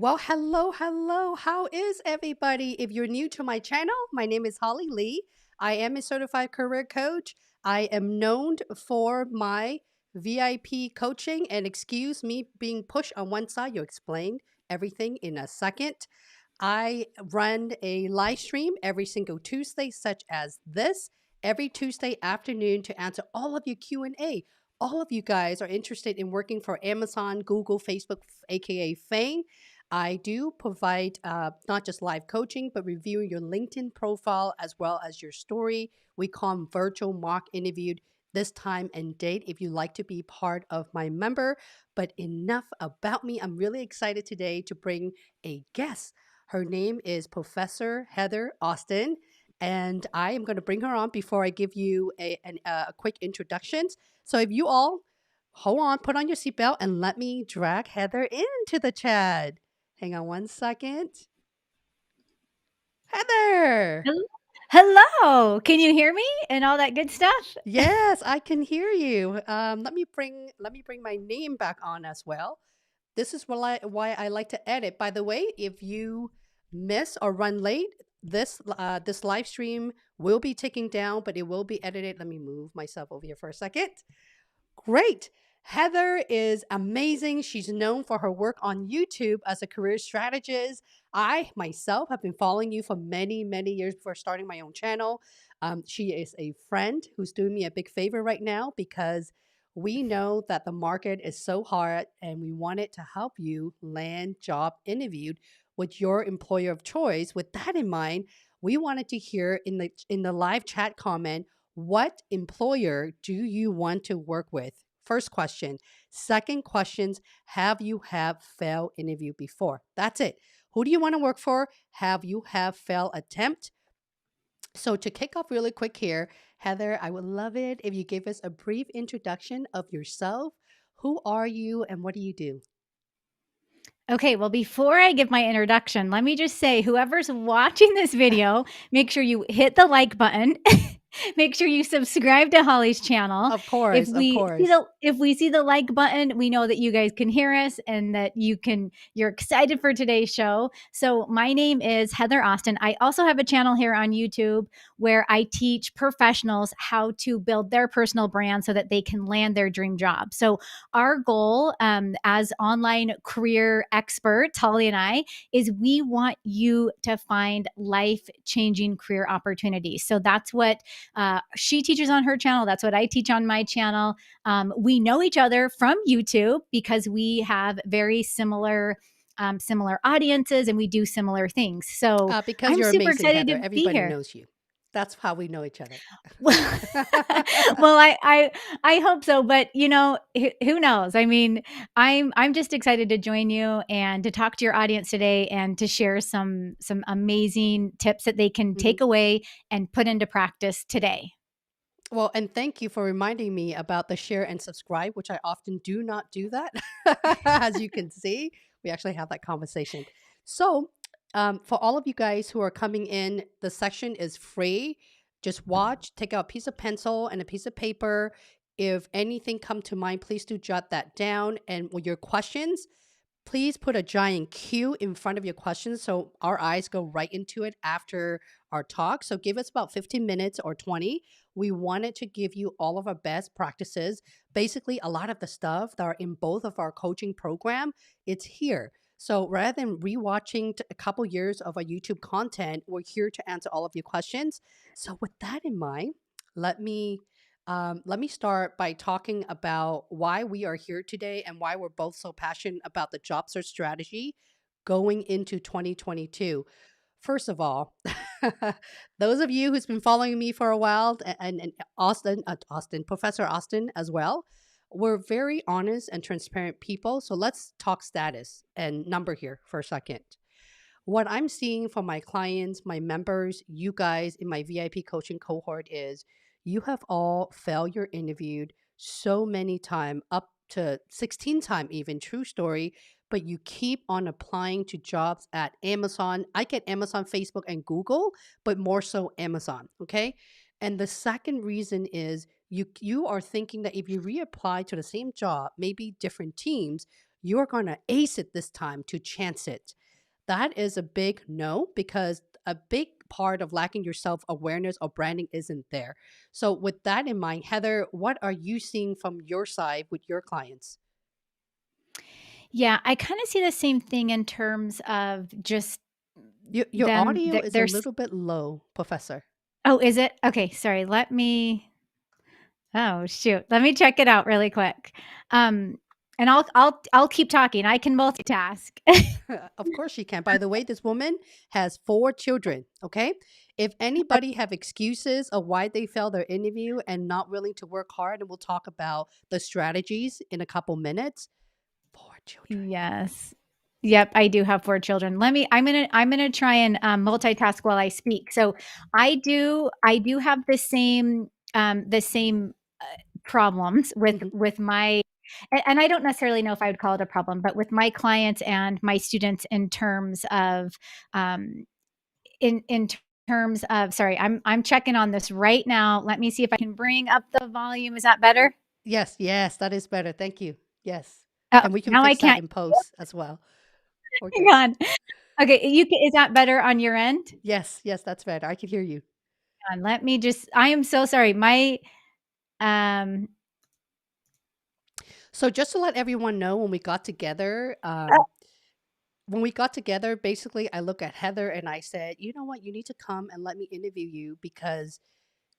Well, hello, hello. How is everybody? If you're new to my channel, my name is Holly Lee. I am a certified career coach. I am known for my VIP coaching, and excuse me being pushed on one side. You'll explain everything in a second. I run a live stream every single Tuesday, such as this, every Tuesday afternoon to answer all of your Q&A. All of you guys are interested in working for Amazon, Google, Facebook, aka FAANG. I do provide not just live coaching, but reviewing your LinkedIn profile as well as your story. We call them virtual mock interview this time and date if you'd like to be part of my member. But enough about me. I'm really excited today to bring a guest. Her name is Professor Heather Austin, and I am going to bring her on before I give you a quick introduction. So if you all hold on, put on your seatbelt, and let me drag Heather into the chat. Hang on one second. Heather! Hel Hello, can you hear me and all that good stuff? Yes, I can hear you. Let me bring my name back on as well. This is why I like to edit. By the way, if you miss or run late, this live stream will be taken down, but it will be edited. Let me move myself over here for a second. Great. Heather is amazing. She's known for her work on YouTube as a career strategist. I myself have been following you for many, many years before starting my own channel. She is a friend who's doing me a big favor right now because we know that the market is so hard and we wanted to help you land job interviewed with your employer of choice. With that in mind, we wanted to hear in the live chat comment, what employer do you want to work with? First question. Second questions, have you have failed interview before? That's it. Who do you want to work for? Have you have failed attempt? So to kick off really quick here, Heather, I would love it if you give us a brief introduction of yourself. Who are you and what do you do? Okay, well, before I give my introduction, let me just say, whoever's watching this video, make sure you hit the like button. Make sure you subscribe to Holly's channel. Of course, of course. If we see the like button, we know that you guys can hear us and that you're excited for today's show. So my name is Heather Austin. I also have a channel here on YouTube where I teach professionals how to build their personal brand so that they can land their dream job. So our goal as online career experts, Holly and I, is we want you to find life-changing career opportunities. So that's what she teaches on her channel. That's what I teach on my channel. We know each other from YouTube because we have very similar audiences and we do similar things. So Because I'm you're super amazing, excited Heather. to be Everybody here. knows you. That's how we know each other. Well, well, I hope so, but who knows? I mean, I'm just excited to join you and to talk to your audience today and to share some amazing tips that they can Mhm. take away and put into practice today. Well, and thank you for reminding me about the share and subscribe, which I often do not do that. As you can see, we actually have that conversation. So, for all of you guys who are coming in, the section is free. Just watch, take out a piece of pencil and a piece of paper. If anything come to mind, please do jot that down. And with your questions, please put a giant Q in front of your questions so our eyes go right into it after our talk. So give us about 15 minutes or 20. We wanted to give you all of our best practices. Basically, a lot of the stuff that are in both of our coaching program, it's here. So rather than rewatching a couple years of our YouTube content, we're here to answer all of your questions. So with that in mind, let me let me start by talking about why we are here today and why we're both so passionate about the job search strategy going into 2022. First of all, those of you who's been following me for a while, and Austin, Professor Austin as well, we're very honest and transparent people. So let's talk status and number here for a second. What I'm seeing from my clients, my members, you guys in my VIP coaching cohort is you have all failed your interviewed so many times, up to 16 times even, true story, but you keep on applying to jobs at Amazon. I get Amazon, Facebook, and Google, but more so Amazon, okay? And the second reason is you are thinking that if you reapply to the same job, maybe different teams, you're going to ace it this time to chance it. That is a big no, because a big part of lacking your self awareness or branding isn't there. So, with that in mind, Heather, what are you seeing from your side with your clients? Yeah, I kind of see the same thing in terms of just Your them. audio is a There's little bit low, Professor. oh, is it? Okay, sorry. Let me oh shoot. Let me check it out really quick. Um, and I'll keep talking. I can multitask. Of course she can. By the way, this woman has 4 children. Okay. If anybody have excuses of why they failed their interview and not willing to work hard, and we'll talk about the strategies in a couple minutes. 4 children. Yes. Yep, I do have 4 children. I'm gonna try and multitask while I speak. So I do have the same problems Mhm. with my and I don't necessarily know if I would call it a problem, but with my clients and my students in terms of um, in terms of sorry, I'm checking on this right now. Let me see if I can bring up the volume. Is that better? Yes, yes, that is better. Thank you. Yes. Oh, And we can now I fix that can't. in post as well. Hang Okay. on. Okay, is that better on your end? Yes, yes, that's better. I can hear you. Let me just I am so sorry. My um So just to let everyone know, when we got together, basically I look at Heather and I said, you know what, you need to come and let me interview you, because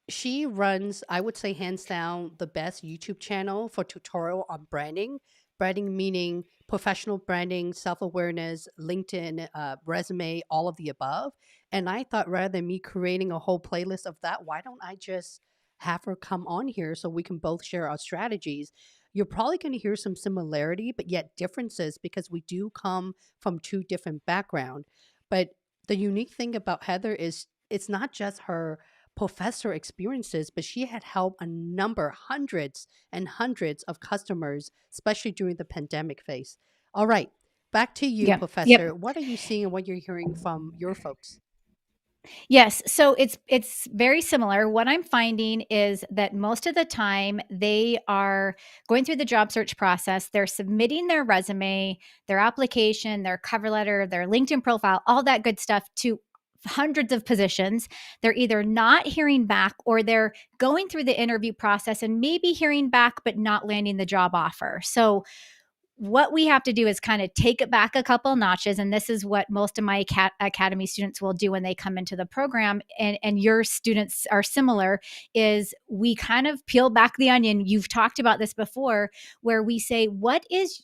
she runs, I would say, hands down, the best YouTube channel for tutorial on branding. Branding meaning professional branding, self awareness, LinkedIn, resume, all of the above. And I thought, rather than me creating a whole playlist of that, why don't I just have her come on here so we can both share our strategies? You're probably going to hear some similarity, but yet differences, because we do come from 2 different backgrounds. But the unique thing about Heather is it's not just her professor experiences, but she had helped a number, hundreds and hundreds of customers, especially during the pandemic phase. All right, back to you, yep, yep. Professor. What are you seeing and what you're hearing from your folks? Yes, so it's very similar. What I'm finding is that most of the time they are going through the job search process, they're submitting their resume, their application, their cover letter, their LinkedIn profile, all that good stuff to hundreds of positions. They're either not hearing back or they're going through the interview process and maybe hearing back but not landing the job offer. So what we have to do is kind of take it back a couple notches, and this is what most of my academy students will do when they come into the program, and your students are similar, is we kind of peel back the onion. You've talked about this before, where we say, what is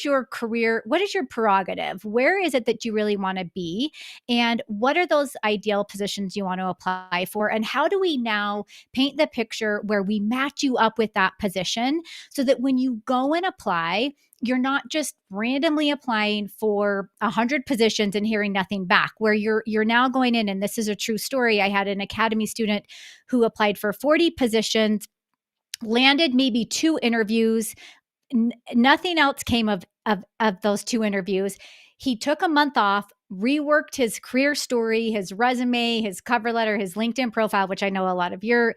your career, what is your prerogative, where is it that you really want to be, and what are those ideal positions you want to apply for, and how do we now paint the picture where we match you up with that position, so that when you go and apply, you're not just randomly applying for 100 positions and hearing nothing back, where you're now going in, and this is a true story. I had an academy student who applied for 40 positions, landed maybe 2 interviews, nothing else came of those 2 interviews. He took a month off, reworked his career story, his resume, his cover letter, his LinkedIn profile, which I know a lot of your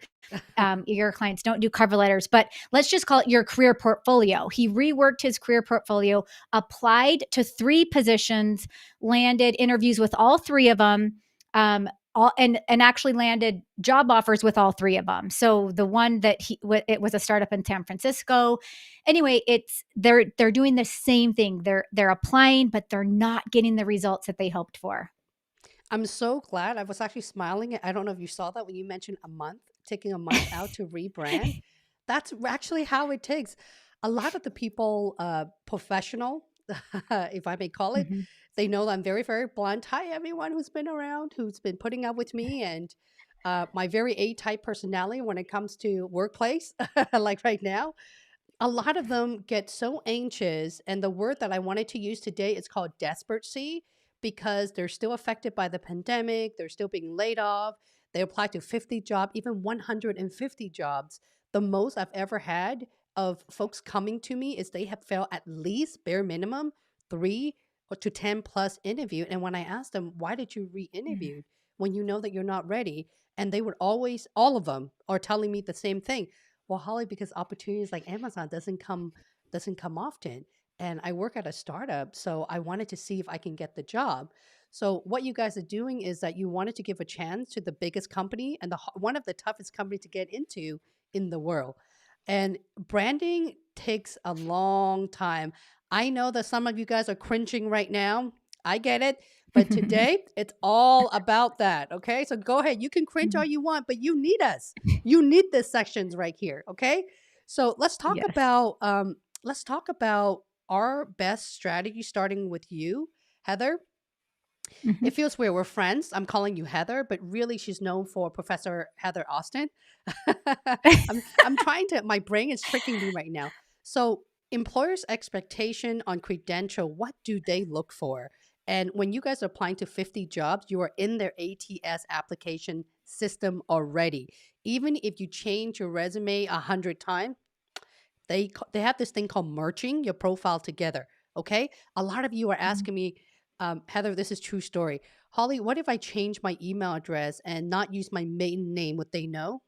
clients don't do cover letters, but let's just call it your career portfolio. He reworked his career portfolio, applied to 3 positions, landed interviews with all 3 of them, and actually landed job offers with all 3 of them. So the one that it was a startup in San Francisco. Anyway, they're doing the same thing. They're applying, but they're not getting the results that they hoped for. I'm so glad. I was actually smiling. I don't know if you saw that when you mentioned a month, taking a month out to rebrand. That's actually how it takes. A lot of the people, professional, if I may call it, Mhm. they know that I'm very, very blunt. Hi, everyone who's been around, who's been putting up with me, and my very A type personality when it comes to workplace, like right now. A lot of them get so anxious, and the word that I wanted to use today is called desperancy, because they're still affected by the pandemic, they're still being laid off. They apply to 50 jobs, even 150 jobs. The most I've ever had of folks coming to me is they have failed at least bare minimum 3 or to 10 plus interview. And when I asked them, why did you re-interview when you know that you're not ready? And they would always, all of them are telling me the same thing. Well, Holly, because opportunities like Amazon doesn't come often. and I work at a startup. So I wanted to see if I can get the job. So what you guys are doing is that you wanted to give a chance to the biggest company and one of the toughest company to get into in the world. And branding takes a long time. I know that some of you guys are cringing right now. I get it. But today, it's all about that. Okay. So go ahead. You can cringe all you want, but you need us. You need this sections right here. Okay. So Yes. let's talk about our best strategy, starting with you, Heather. Mhm. It feels weird. We're friends. I'm calling you Heather, but really she's known for Professor Heather Austin. I'm trying to, my brain is tricking me right now. So employers' expectation on credential, what do they look for? And when you guys are applying to 50 jobs, you are in their ATS application system already. Even if you change your resume 100 times, they have this thing called merging your profile together. Okay. A lot of you are Mhm. asking me, Heather, this is true story. Holly, what if I change my email address and not use my maiden name? Would they know?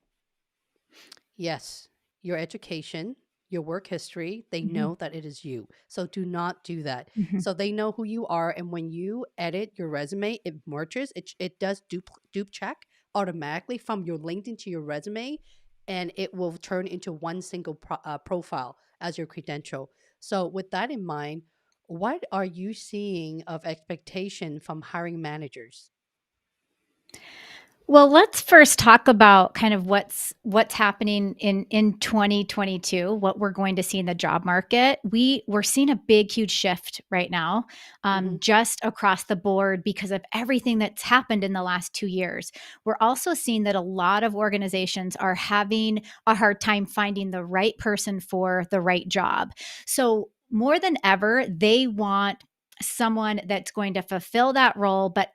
Yes, your education, your work history, they Mhm. know that it is you. So do not do that. Mhm. So they know who you are. And when you edit your resume, it merges, it does dupe check automatically from your LinkedIn to your resume, and it will turn into one single profile as your credential. So with that in mind, what are you seeing of expectation from hiring managers? Well, let's first talk about kind of what's happening in 2022, what we're going to see in the job market. We're seeing a big, huge shift right now, Hmm. just across the board because of everything that's happened in the last 2 years. We're also seeing that a lot of organizations are having a hard time finding the right person for the right job. So more than ever, they want someone that's going to fulfill that role, but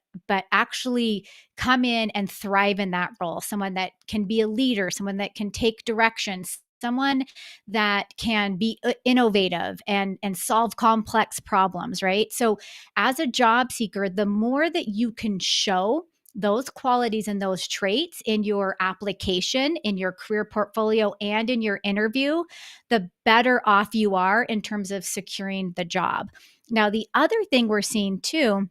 actually come in and thrive in that role, someone that can be a leader, someone that can take directions, someone that can be innovative and solve complex problems, right? So as a job seeker, the more that you can show those qualities and those traits in your application, in your career portfolio, and in your interview, the better off you are in terms of securing the job. Now, the other thing we're seeing too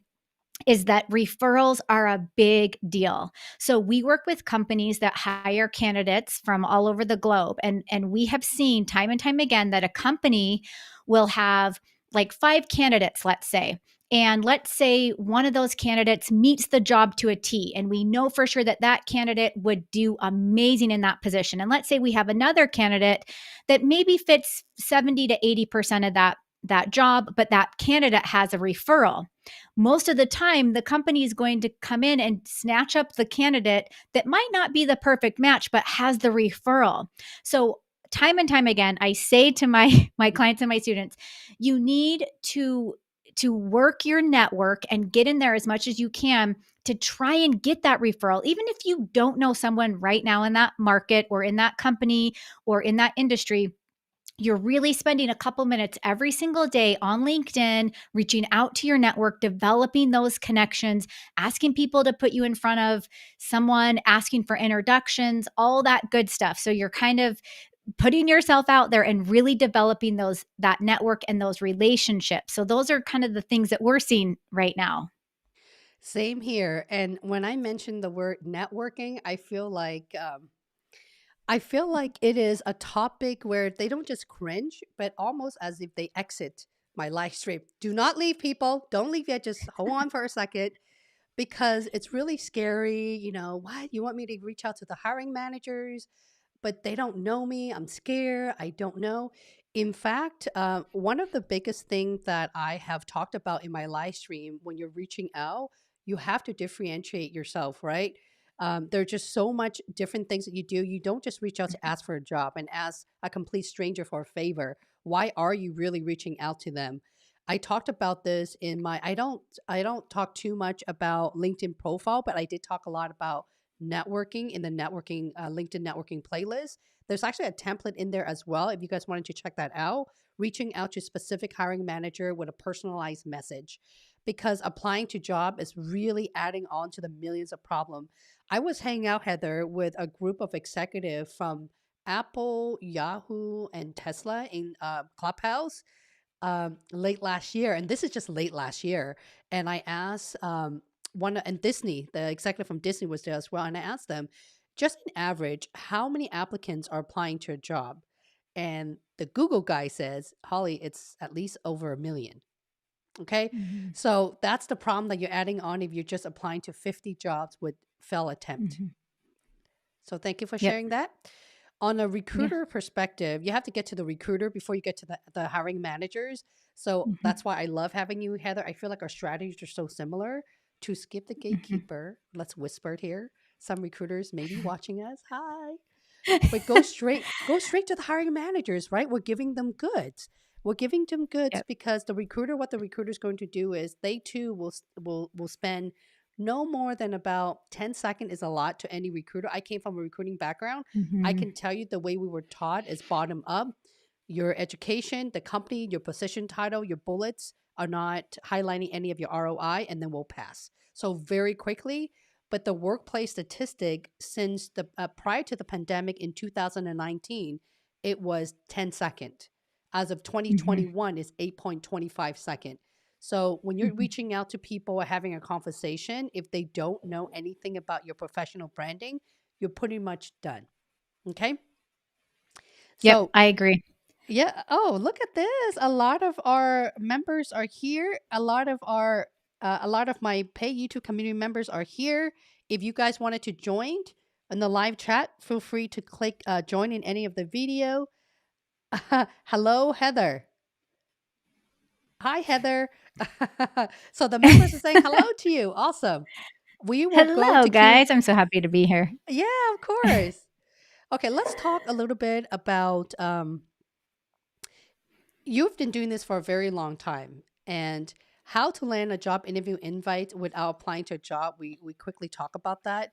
is that referrals are a big deal. So we work with companies that hire candidates from all over the globe, and we have seen time and time again that a company will have like 5 candidates, let's say. And let's say one of those candidates meets the job to a T, and we know for sure that that candidate would do amazing in that position. And let's say we have another candidate that maybe fits 70 to 80% of that job, but that candidate has a referral. Most of the time, the company is going to come in and snatch up the candidate that might not be the perfect match, but has the referral. So, time and time again, I say to my my clients and my students, you need to work your network and get in there as much as you can to try and get that referral, even if you don't know someone right now in that market or in that company or in that industry. You're really spending a couple minutes every single day on LinkedIn, reaching out to your network, developing those connections, asking people to put you in front of someone, asking for introductions, all that good stuff. So you're kind of putting yourself out there and really developing that network and those relationships. So those are kind of the things that we're seeing right now. Same here. And when I mention the word networking, I feel like it is a topic where they don't just cringe, but almost as if they exit my live stream. Do not leave, people. Don't leave yet. Just hold on for a second, because it's really scary. What? You want me to reach out to the hiring managers, but they don't know me. I'm scared. I don't know. In fact, one of the biggest things that I have talked about in my live stream, when you're reaching out, you have to differentiate yourself, right? There are just so much different things that you do. You don't just reach out to ask for a job and ask a complete stranger for a favor. Why are you really reaching out to them? I talked about this in my I don't talk too much about LinkedIn profile, but I did talk a lot about networking in the networking LinkedIn networking playlist. There's actually a template in there as well if you guys wanted to check that out. Reaching out to a specific hiring manager with a personalized message, because applying to job is really adding on to the millions of problem. I was hanging out, Heather, with a group of executive from Apple, Yahoo, and Tesla in Clubhouse. late last year, and this is just late last year, and I asked and Disney, the executive from Disney was there as well, and I asked them, just in average, how many applicants are applying to a job? And the Google guy says, Holly, it's at least over 1 million. Okay. Mm-hmm. So that's the problem that you're adding on if you're just applying to 50 jobs with fail attempt. Mm-hmm. So thank you for Yep. sharing that. On a Yeah. recruiter perspective, you have to get to the recruiter before you get to the hiring managers. So Mm-hmm. that's why I love having you, Heather. I feel like our strategies are so similar. To skip the Mm-hmm. gatekeeper, let's whisper it here. Some recruiters may be watching us. Hi. But go straight to the hiring managers, right? We're giving them goods. We're giving them goods Yep. because what the recruiter is going to do is they too will spend no more than about 10 seconds is a lot to any recruiter. I came from a recruiting background. I Mm-hmm. can tell you the way we were taught is bottom up. Your education, the company, your position title, your bullets are not highlighting any of your ROI, and then we'll pass. So very quickly, but the workplace statistic since the prior to the pandemic in 2019, it was 10 second. As of Mm-hmm. 2021, is 8.25 second. So when you're Mm-hmm. reaching out to people or having a conversation, if they don't know anything about your professional branding, you're pretty much done. Okay. Yep. So I agree. yeah. Oh, look at this. A lot of our members are here. A lot of my pay YouTube community members are here. If you guys wanted to join in the live chat, feel free to click join in any of the video. Hello, Heather. Hi, Heather. So the members are saying hello to you. Awesome. We will go Hello, to Q. guys. I'm so happy to be here. Yeah, of course. Okay, let's talk a little bit about you've been doing this for a very long time, and how to land a job interview invite without applying to a job. We quickly talk about that.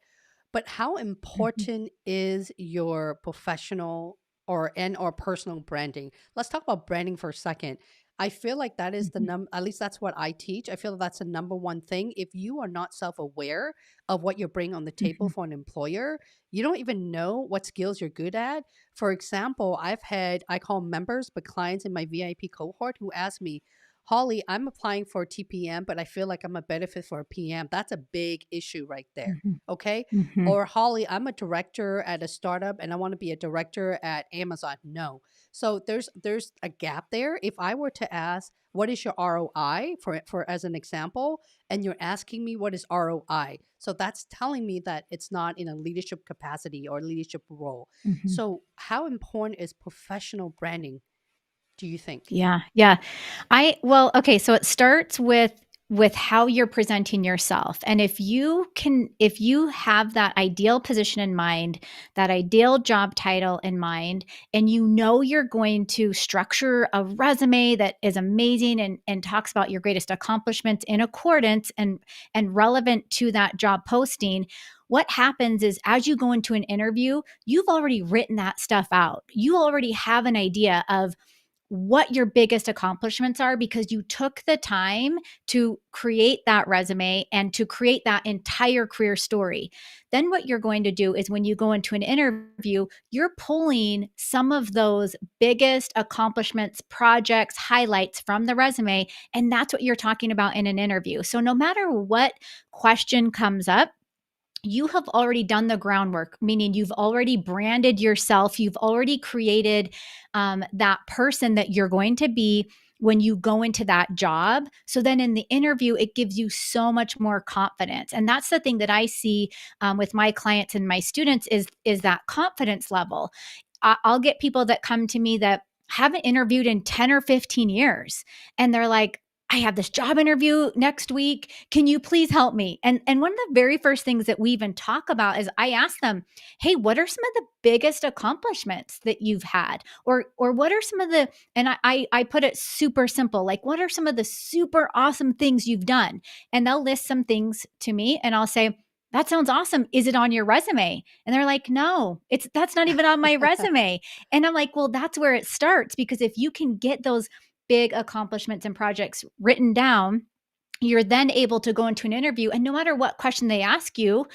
But how Mm-hmm. important is your professional or personal branding? Let's talk about branding for a second. I feel like that is the Mm-hmm. at least that's what I teach. I feel that's the number one thing. If you are not self-aware of what you're bringing on the table Mm-hmm. for an employer, you don't even know what skills you're good at. For example, I call members, but clients in my VIP cohort who ask me, Holly, I'm applying for TPM, but I feel like I'm a better fit for a PM. That's a big issue right there. Okay. Mm-hmm. Or Holly, I'm a director at a startup and I want to be a director at Amazon. No. So there's a gap there. If I were to ask, what is your ROI for as an example, and you're asking me what is ROI, so that's telling me that it's not in a leadership capacity or leadership role. Mm-hmm. So how important is professional branding, do you think? Yeah. Yeah. Okay, so it starts with how you're presenting yourself. And if you have that ideal position in mind, that ideal job title in mind, and you know you're going to structure a resume that is amazing and talks about your greatest accomplishments in accordance and relevant to that job posting, what happens is as you go into an interview, you've already written that stuff out. You already have an idea of what your biggest accomplishments are because you took the time to create that resume and to create that entire career story. Then what you're going to do is when you go into an interview, you're pulling some of those biggest accomplishments, projects, highlights from the resume, and that's what you're talking about in an interview. So no matter what question comes up, you have already done the groundwork, meaning you've already branded yourself. You've already created that person that you're going to be when you go into that job. So then in the interview, it gives you so much more confidence. And that's the thing that I see with my clients and my students is that confidence level. I'll get people that come to me that haven't interviewed in 10 or 15 years. And they're like, I have this job interview next week. Can you please help me? And one of the very first things that we even talk about is I ask them, hey, what are some of the biggest accomplishments that you've had? Or what are some of the, and I put it super simple, like what are some of the super awesome things you've done? And they'll list some things to me and I'll say, that sounds awesome. Is it on your resume? And they're like, no, that's not even on my resume. And I'm like, well, that's where it starts, because if you can get those big accomplishments and projects written down, you're then able to go into an interview. And no matter what question they ask you,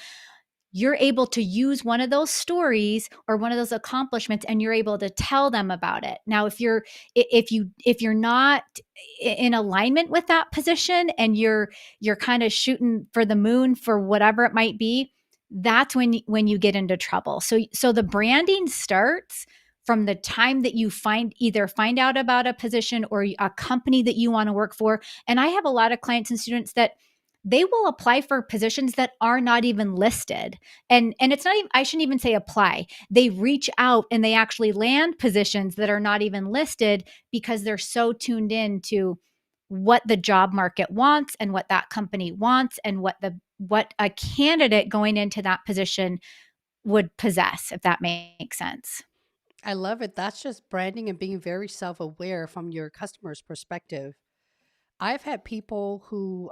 you're able to use one of those stories or one of those accomplishments, and you're able to tell them about it. Now, if you're not in alignment with that position, and you're kind of shooting for the moon for whatever it might be, that's when you get into trouble. So the branding starts from the time that you either find out about a position or a company that you want to work for. And I have a lot of clients and students that they will apply for positions that are not even listed. And it's not even, I shouldn't even say apply. They reach out and they actually land positions that are not even listed because they're so tuned in to what the job market wants and what that company wants and what a candidate going into that position would possess, if that makes sense. I love it. That's just branding and being very self-aware from your customer's perspective. I've had people who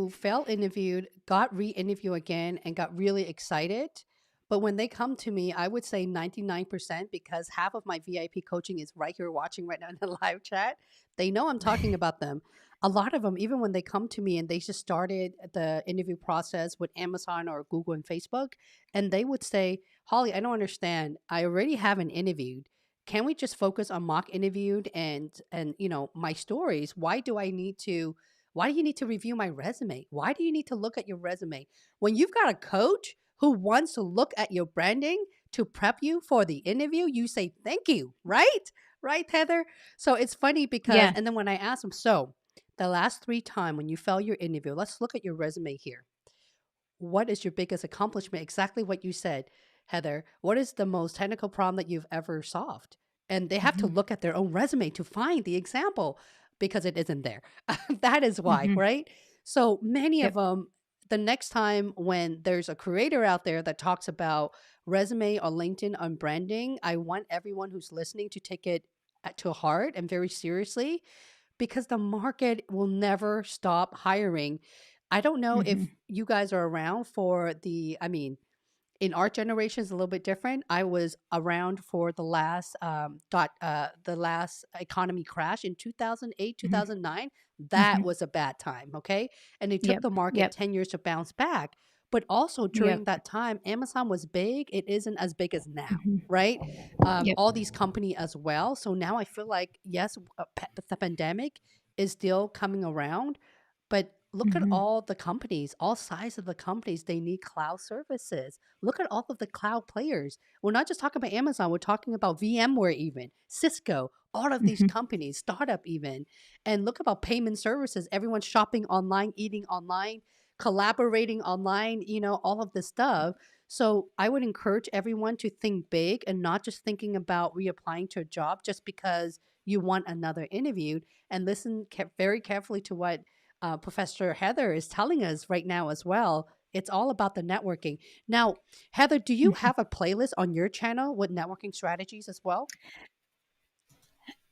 felt interviewed, got re-interviewed again, and got really excited. But when they come to me, I would say 99%, because half of my VIP coaching is right here watching right now in the live chat. They know I'm talking about them. A lot of them, even when they come to me and they just started the interview process with Amazon or Google and Facebook, and they would say, Holly, I don't understand. I already haven't interviewed. Can we just focus on mock interviewed and my stories? Why do you need to review my resume? Why do you need to look at your resume? When you've got a coach who wants to look at your branding to prep you for the interview, you say, thank you, right? Right, Heather? So it's funny because, Yeah. and then when I ask them, so the last 3 times when you failed your interview, let's look at your resume here. What is your biggest accomplishment? Exactly what you said, Heather. What is the most technical problem that you've ever solved? And they have to Mm-hmm. look at their own resume to find the example because it isn't there. That is why, Mm-hmm. right? So many of Yep. them, the next time when there's a creator out there that talks about resume or LinkedIn on branding, I want everyone who's listening to take it to heart and very seriously, because the market will never stop hiring. I don't know Mm-hmm. if you guys are around for in our generation is a little bit different. I was around for the last economy crash in 2008, Mm-hmm. 2009. Mm-hmm. That was a bad time, okay? And it took Yep. the market Yep. 10 years to bounce back. But also during Yep. that time, Amazon was big. It isn't as big as now, Mm-hmm. right? Yep. All these company as well. So now I feel like, yes, the pandemic is still coming around, but look at Mm-hmm. all the companies, all size of the companies, they need cloud services. Look at all of the cloud players. We're not just talking about Amazon, we're talking about VMware, even Cisco, all of these Mm-hmm. companies, startup even. And look about payment services. Everyone's shopping online, eating online, collaborating online, all of this stuff. So I would encourage everyone to think big and not just thinking about reapplying to a job just because you want another interview, and listen very carefully to what Professor Heather is telling us right now as well. It's all about the networking. Now, Heather, do you Mm-hmm. have a playlist on your channel with networking strategies as well?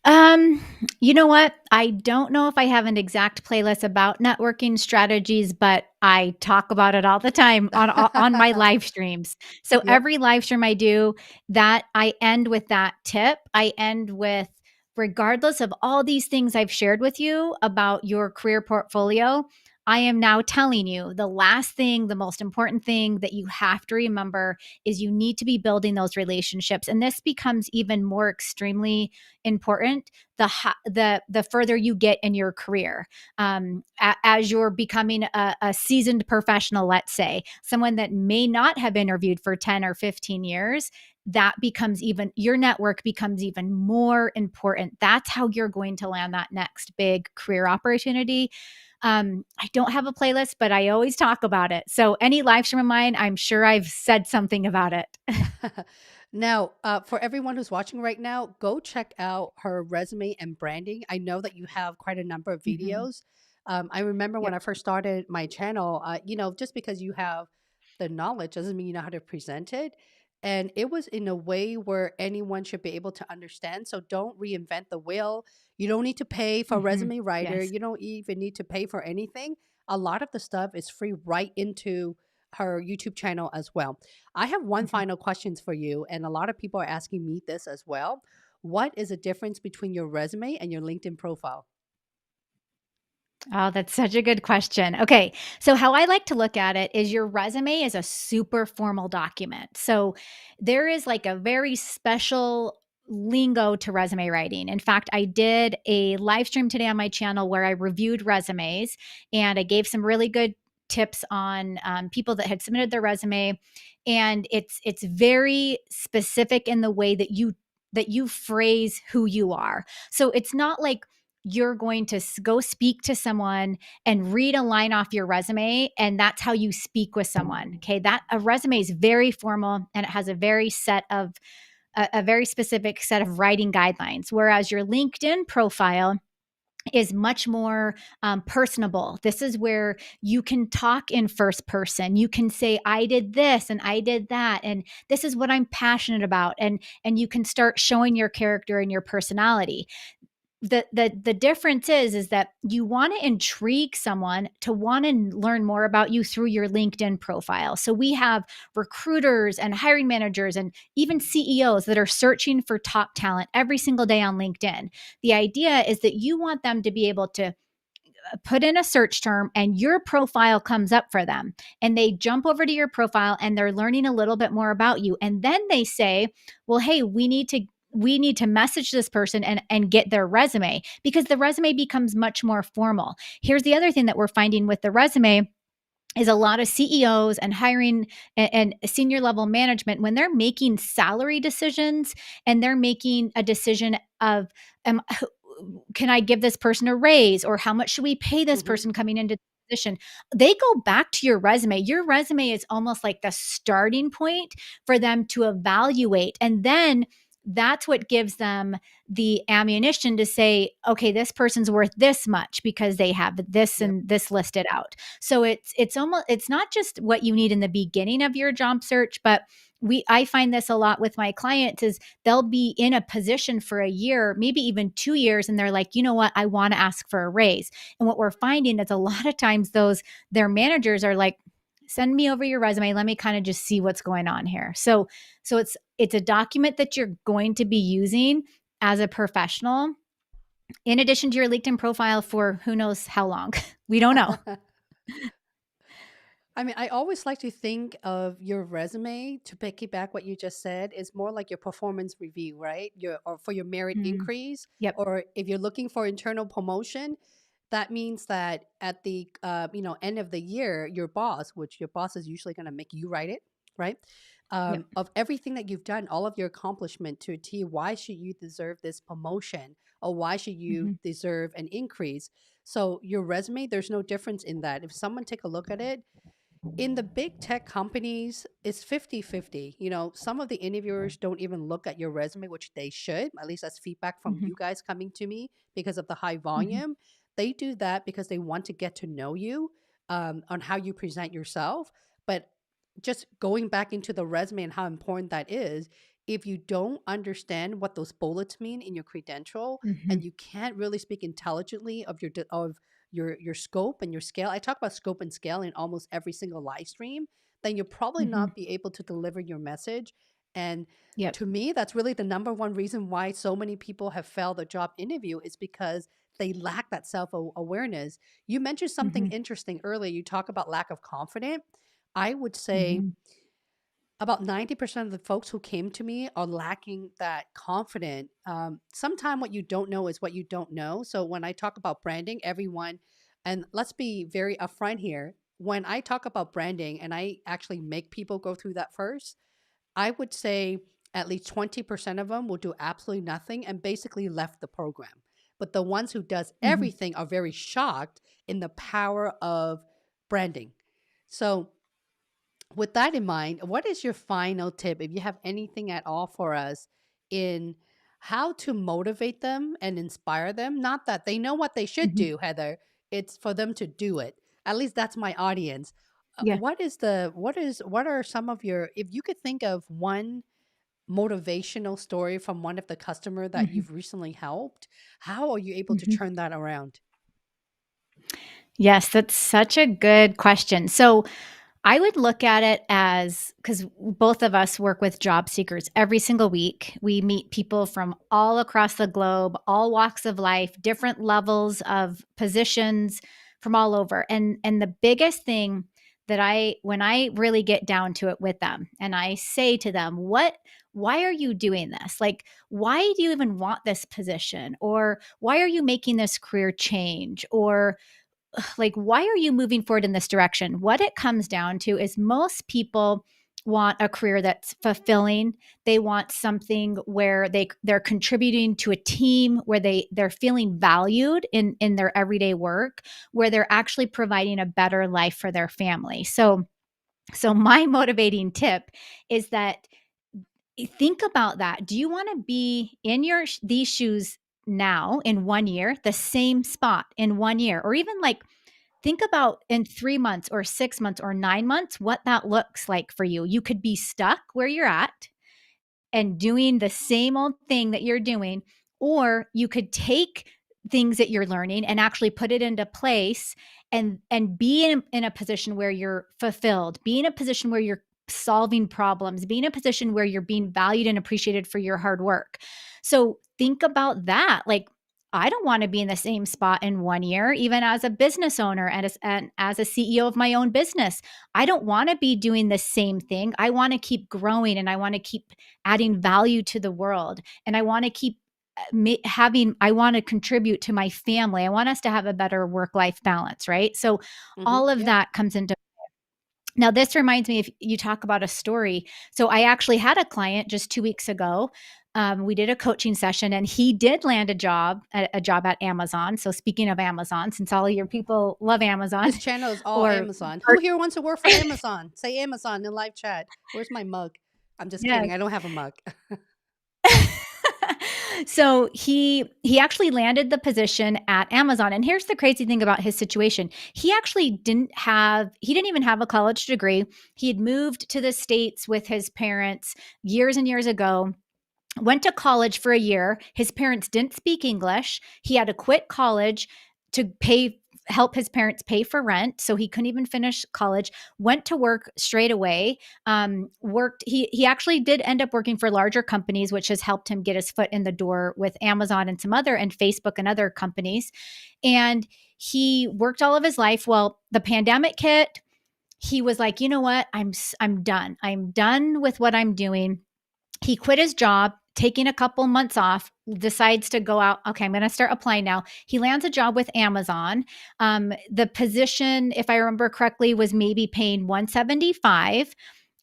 Um, you know what? I don't know if I have an exact playlist about networking strategies, but I talk about it all the time on my live streams. So Yep. every live stream I do, that I end with that tip. I end with, regardless of all these things I've shared with you about your career portfolio, I am now telling you the last thing, the most important thing that you have to remember is you need to be building those relationships. And this becomes even more extremely important the further you get in your career, as you're becoming a seasoned professional. Let's say someone that may not have interviewed for 10 or 15 years, that becomes even, your network becomes even more important. That's how you're going to land that next big career opportunity. I don't have a playlist, but I always talk about it. So any live stream of mine, I'm sure I've said something about it. Now, for everyone who's watching right now, go check out her resume and branding. I know that you have quite a number of Mm-hmm. videos. I remember when Yep. I first started my channel, just because you have the knowledge doesn't mean you know how to present it. And it was in a way where anyone should be able to understand. So don't reinvent the wheel. You don't need to pay for a Mm-hmm. resume writer. Yes. You don't even need to pay for anything. A lot of the stuff is free right into her YouTube channel as well. I have one Mm-hmm. final questions for you, and a lot of people are asking me this as well. What is the difference between your resume and your LinkedIn profile? Oh, that's such a good question. Okay. So, how I like to look at it is your resume is a super formal document. So, there is like a very special lingo to resume writing. In fact, I did a live stream today on my channel where I reviewed resumes and I gave some really good tips on people that had submitted their resume. And it's very specific in the way that you phrase who you are. So, it's not like you're going to go speak to someone and read a line off your resume and that's how you speak with someone. Okay, that a resume is very formal and it has a very very specific set of writing guidelines, whereas your LinkedIn profile is much more personable. This is where you can talk in first person. You can say, I did this and I did that, and this is what I'm passionate about, and you can start showing your character and your personality. The difference is that you want to intrigue someone to want to learn more about you through your LinkedIn profile. So we have recruiters and hiring managers and even CEOs that are searching for top talent every single day on LinkedIn. The idea is that you want them to be able to put in a search term and your profile comes up for them, and they jump over to your profile and they're learning a little bit more about you, and then they say, well, hey, we need to message this person and get their resume, because the resume becomes much more formal. Here's the other thing that we're finding with the resume is a lot of CEOs and hiring and senior level management, when they're making salary decisions and they're making a decision of, um, can I give this person a raise, or how much should we pay this Hmm. person coming into the position? They go back to your resume. Your resume is almost like the starting point for them to evaluate. And then that's what gives them the ammunition to say, okay, this person's worth this much because they have this Yep. and this listed out. So it's not just what you need in the beginning of your job search, but I find this a lot with my clients is they'll be in a position for a year, maybe even 2 years, and they're like, you know what, I want to ask for a raise. And what we're finding is a lot of times their managers are like, send me over your resume, let me kind of just see what's going on here. So it's a document that you're going to be using as a professional in addition to your LinkedIn profile for who knows how long. We don't know. I mean, I always like to think of your resume, to piggyback what you just said, is more like your performance review, right? Or for your merit Mm, increase, yep. or if you're looking for internal promotion, that means that at the end of the year, your boss, which your boss is usually going to make you write it, right? Yep. Of everything that you've done, all of your accomplishment to a T, why should you deserve this promotion, or why should you Hmm. deserve an increase? So your resume, there's no difference in that. If someone take a look at it, in the big tech companies, it's 50-50. Some of the interviewers don't even look at your resume, which they should. At least that's feedback from Hmm. you guys coming to me because of the high Hmm. volume. They do that because they want to get to know you, on how you present yourself. But just going back into the resume and how important that is, if you don't understand what those bullets mean in your credential, Hmm. and you can't really speak intelligently of your scope and your scale. I talk about scope and scale in almost every single live stream. Then you'll probably Hmm. not be able to deliver your message. And Yep. to me, that's really the number one reason why so many people have failed a job interview, is because they lack that self awareness. You mentioned something Hmm. interesting earlier. You talk about lack of confidence. I would say Hmm. about 90% of the folks who came to me are lacking that confident. Sometimes what you don't know is what you don't know. So when I talk about branding, everyone, and let's be very upfront here, when I talk about branding and I actually make people go through that first, I would say at least 20% of them will do absolutely nothing and basically left the program. But the ones who does Hmm. everything are very shocked in the power of branding. So with that in mind, what is your final tip, if you have anything at all for us, in how to motivate them and inspire them? Not that they know what they should Hmm. do, Heather. It's for them to do it. At least that's my audience. Yeah. What are some of your, if you could think of one motivational story from one of the customer that Hmm. you've recently helped, how are you able to Hmm. turn that around? Yes, that's such a good question. So I would look at it as, because both of us work with job seekers every single week. We meet people from all across the globe, all walks of life, different levels of positions from all over. And the biggest thing that when I really get down to it with them and I say to them, why are you doing this? Like, why do you even want this position? Or why are you making this career change? Or like, why are you moving forward in this direction? What it comes down to is most people want a career that's fulfilling. They want something where they're contributing to a team, where they're feeling valued in their everyday work, where they're actually providing a better life for their family. So my motivating tip is that think about that. Do you want to be in these shoes now in 1 year, the same spot in 1 year, or even like think about in 3 months or 6 months or 9 months what that looks like for you. You could be stuck where you're at and doing the same old thing that you're doing, or you could take things that you're learning and actually put it into place and be in a position where you're fulfilled, be in a position where you're solving problems, be in a position where you're being valued and appreciated for your hard work. So think about that. Like, I don't want to be in the same spot in 1 year, even as a business owner and as a CEO of my own business. I don't want to be doing the same thing. I want to keep growing and I want to keep adding value to the world. And I want to keep I want to contribute to my family. I want us to have a better work-life balance, right? So all of Yep. that comes into. Now, this reminds me, if you talk about a story. So I actually had a client just 2 weeks ago. We did a coaching session and he did land a job at Amazon. So speaking of Amazon, since all of your people love Amazon This channel is all or Amazon. Who here wants to work for Amazon? Say Amazon in live chat. Where's my mug? I'm just yes. kidding. I don't have a mug. So he actually landed the position at Amazon. And here's the crazy thing about his situation. He actually didn't even have a college degree. He had moved to the States with his parents years and years ago. Went to college for a year. His parents didn't speak English. He had to quit college to help his parents pay for rent, so he couldn't even finish college. Went to work straight away. Worked. He actually did end up working for larger companies, which has helped him get his foot in the door with Amazon and Facebook and other companies. And he worked all of his life. Well, the pandemic hit. He was like, you know what? I'm done. I'm done with what I'm doing. He quit his job, taking a couple months off, decides to go out. Okay, I'm going to start applying now. He lands a job with Amazon. The position, if I remember correctly, was maybe paying $175.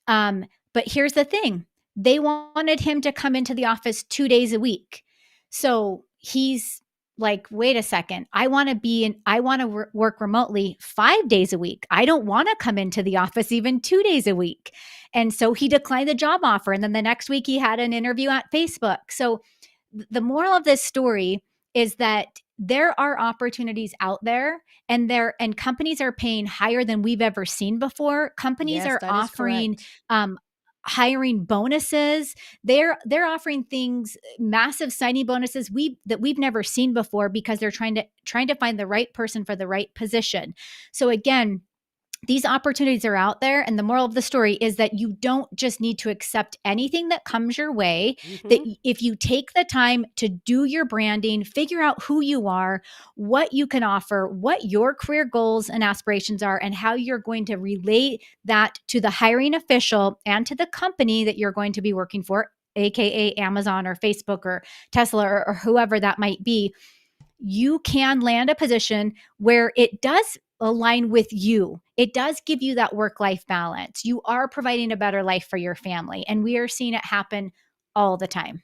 But here's the thing. They wanted him to come into the office 2 days a week. So he's like, wait a second. I want to work remotely 5 days a week. I don't want to come into the office even 2 days a week. And so he declined the job offer. And then the next week he had an interview at Facebook. So the moral of this story is that there are opportunities out there and companies are paying higher than we've ever seen before. Companies Yes, are that is offering correct. hiring bonuses. They're offering things, massive signing bonuses that we've never seen before, because they're trying to find the right person for the right position. So again, these opportunities are out there. And the moral of the story is that you don't just need to accept anything that comes your way. That Hmm. if you take the time to do your branding, figure out who you are, what you can offer, what your career goals and aspirations are, and how you're going to relate that to the hiring official and to the company that you're going to be working for, AKA Amazon or Facebook or Tesla or whoever that might be, you can land a position where it does align with you. It does give you that work-life balance. You are providing a better life for your family. And we are seeing it happen all the time.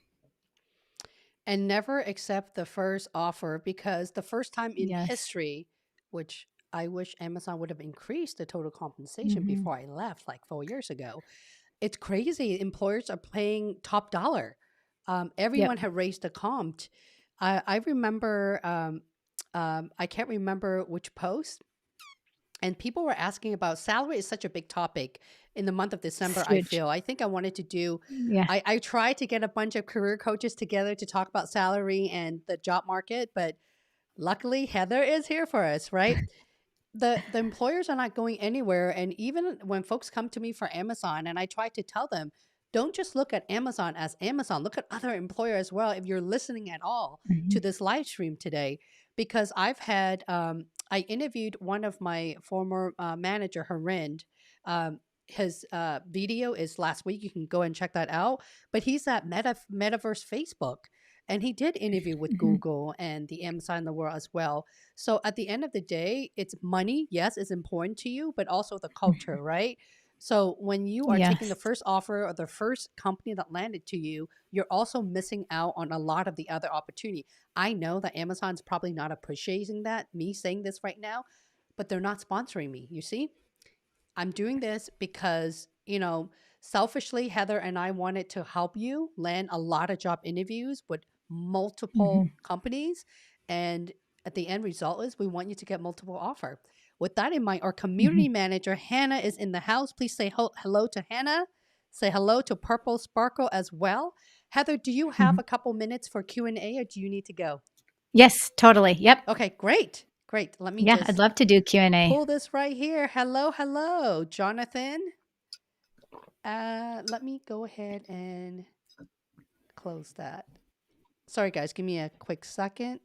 And never accept the first offer, because the first time in Yes. history, which I wish Amazon would have increased the total compensation Mm-hmm. before I left like 4 years ago. It's crazy. Employers are paying top dollar. Yep. Everyone had raised the comp. I remember, I can't remember which post, and people were asking about salary is such a big topic in the month of December. It's huge. I think I wanted to do, Yeah. I tried to get a bunch of career coaches together to talk about salary and the job market, but luckily Heather is here for us, right? the employers are not going anywhere. And even when folks come to me for Amazon, and I try to tell them, don't just look at Amazon as Amazon, look at other employer as well, if you're listening at all to Mhm. this live stream today. Because I've had I interviewed one of my former manager, Harind. His video is last week. You can go and check that out. But he's at Metaverse Facebook, and he did interview with Mhm. Google and the Amazon in the world as well. So at the end of the day, it's money. Yes, it's important to you, but also the culture, right? So when you are taking the Yes. first offer or the first company that landed to you, you're also missing out on a lot of the other opportunity. I know that Amazon's probably not appreciating that, me saying this right now, but they're not sponsoring me. You see, I'm doing this because, selfishly, Heather and I wanted to help you land a lot of job interviews with multiple Mhm. companies. And at the end result is we want you to get multiple offer. With that in mind, our Mhm. community manager, Hannah, is in the house. Please say hello to Hannah. Say hello to Purple Sparkle as well. Heather, do you have Mhm. a couple minutes for Q&A or do you need to go? Yes, totally. Yep. Okay, great. Great. Let me Yeah, I'd just love to do Q&A. pull this right here. Hello, hello, Jonathan. Let me go ahead and close that. Sorry, guys. Give me a quick second.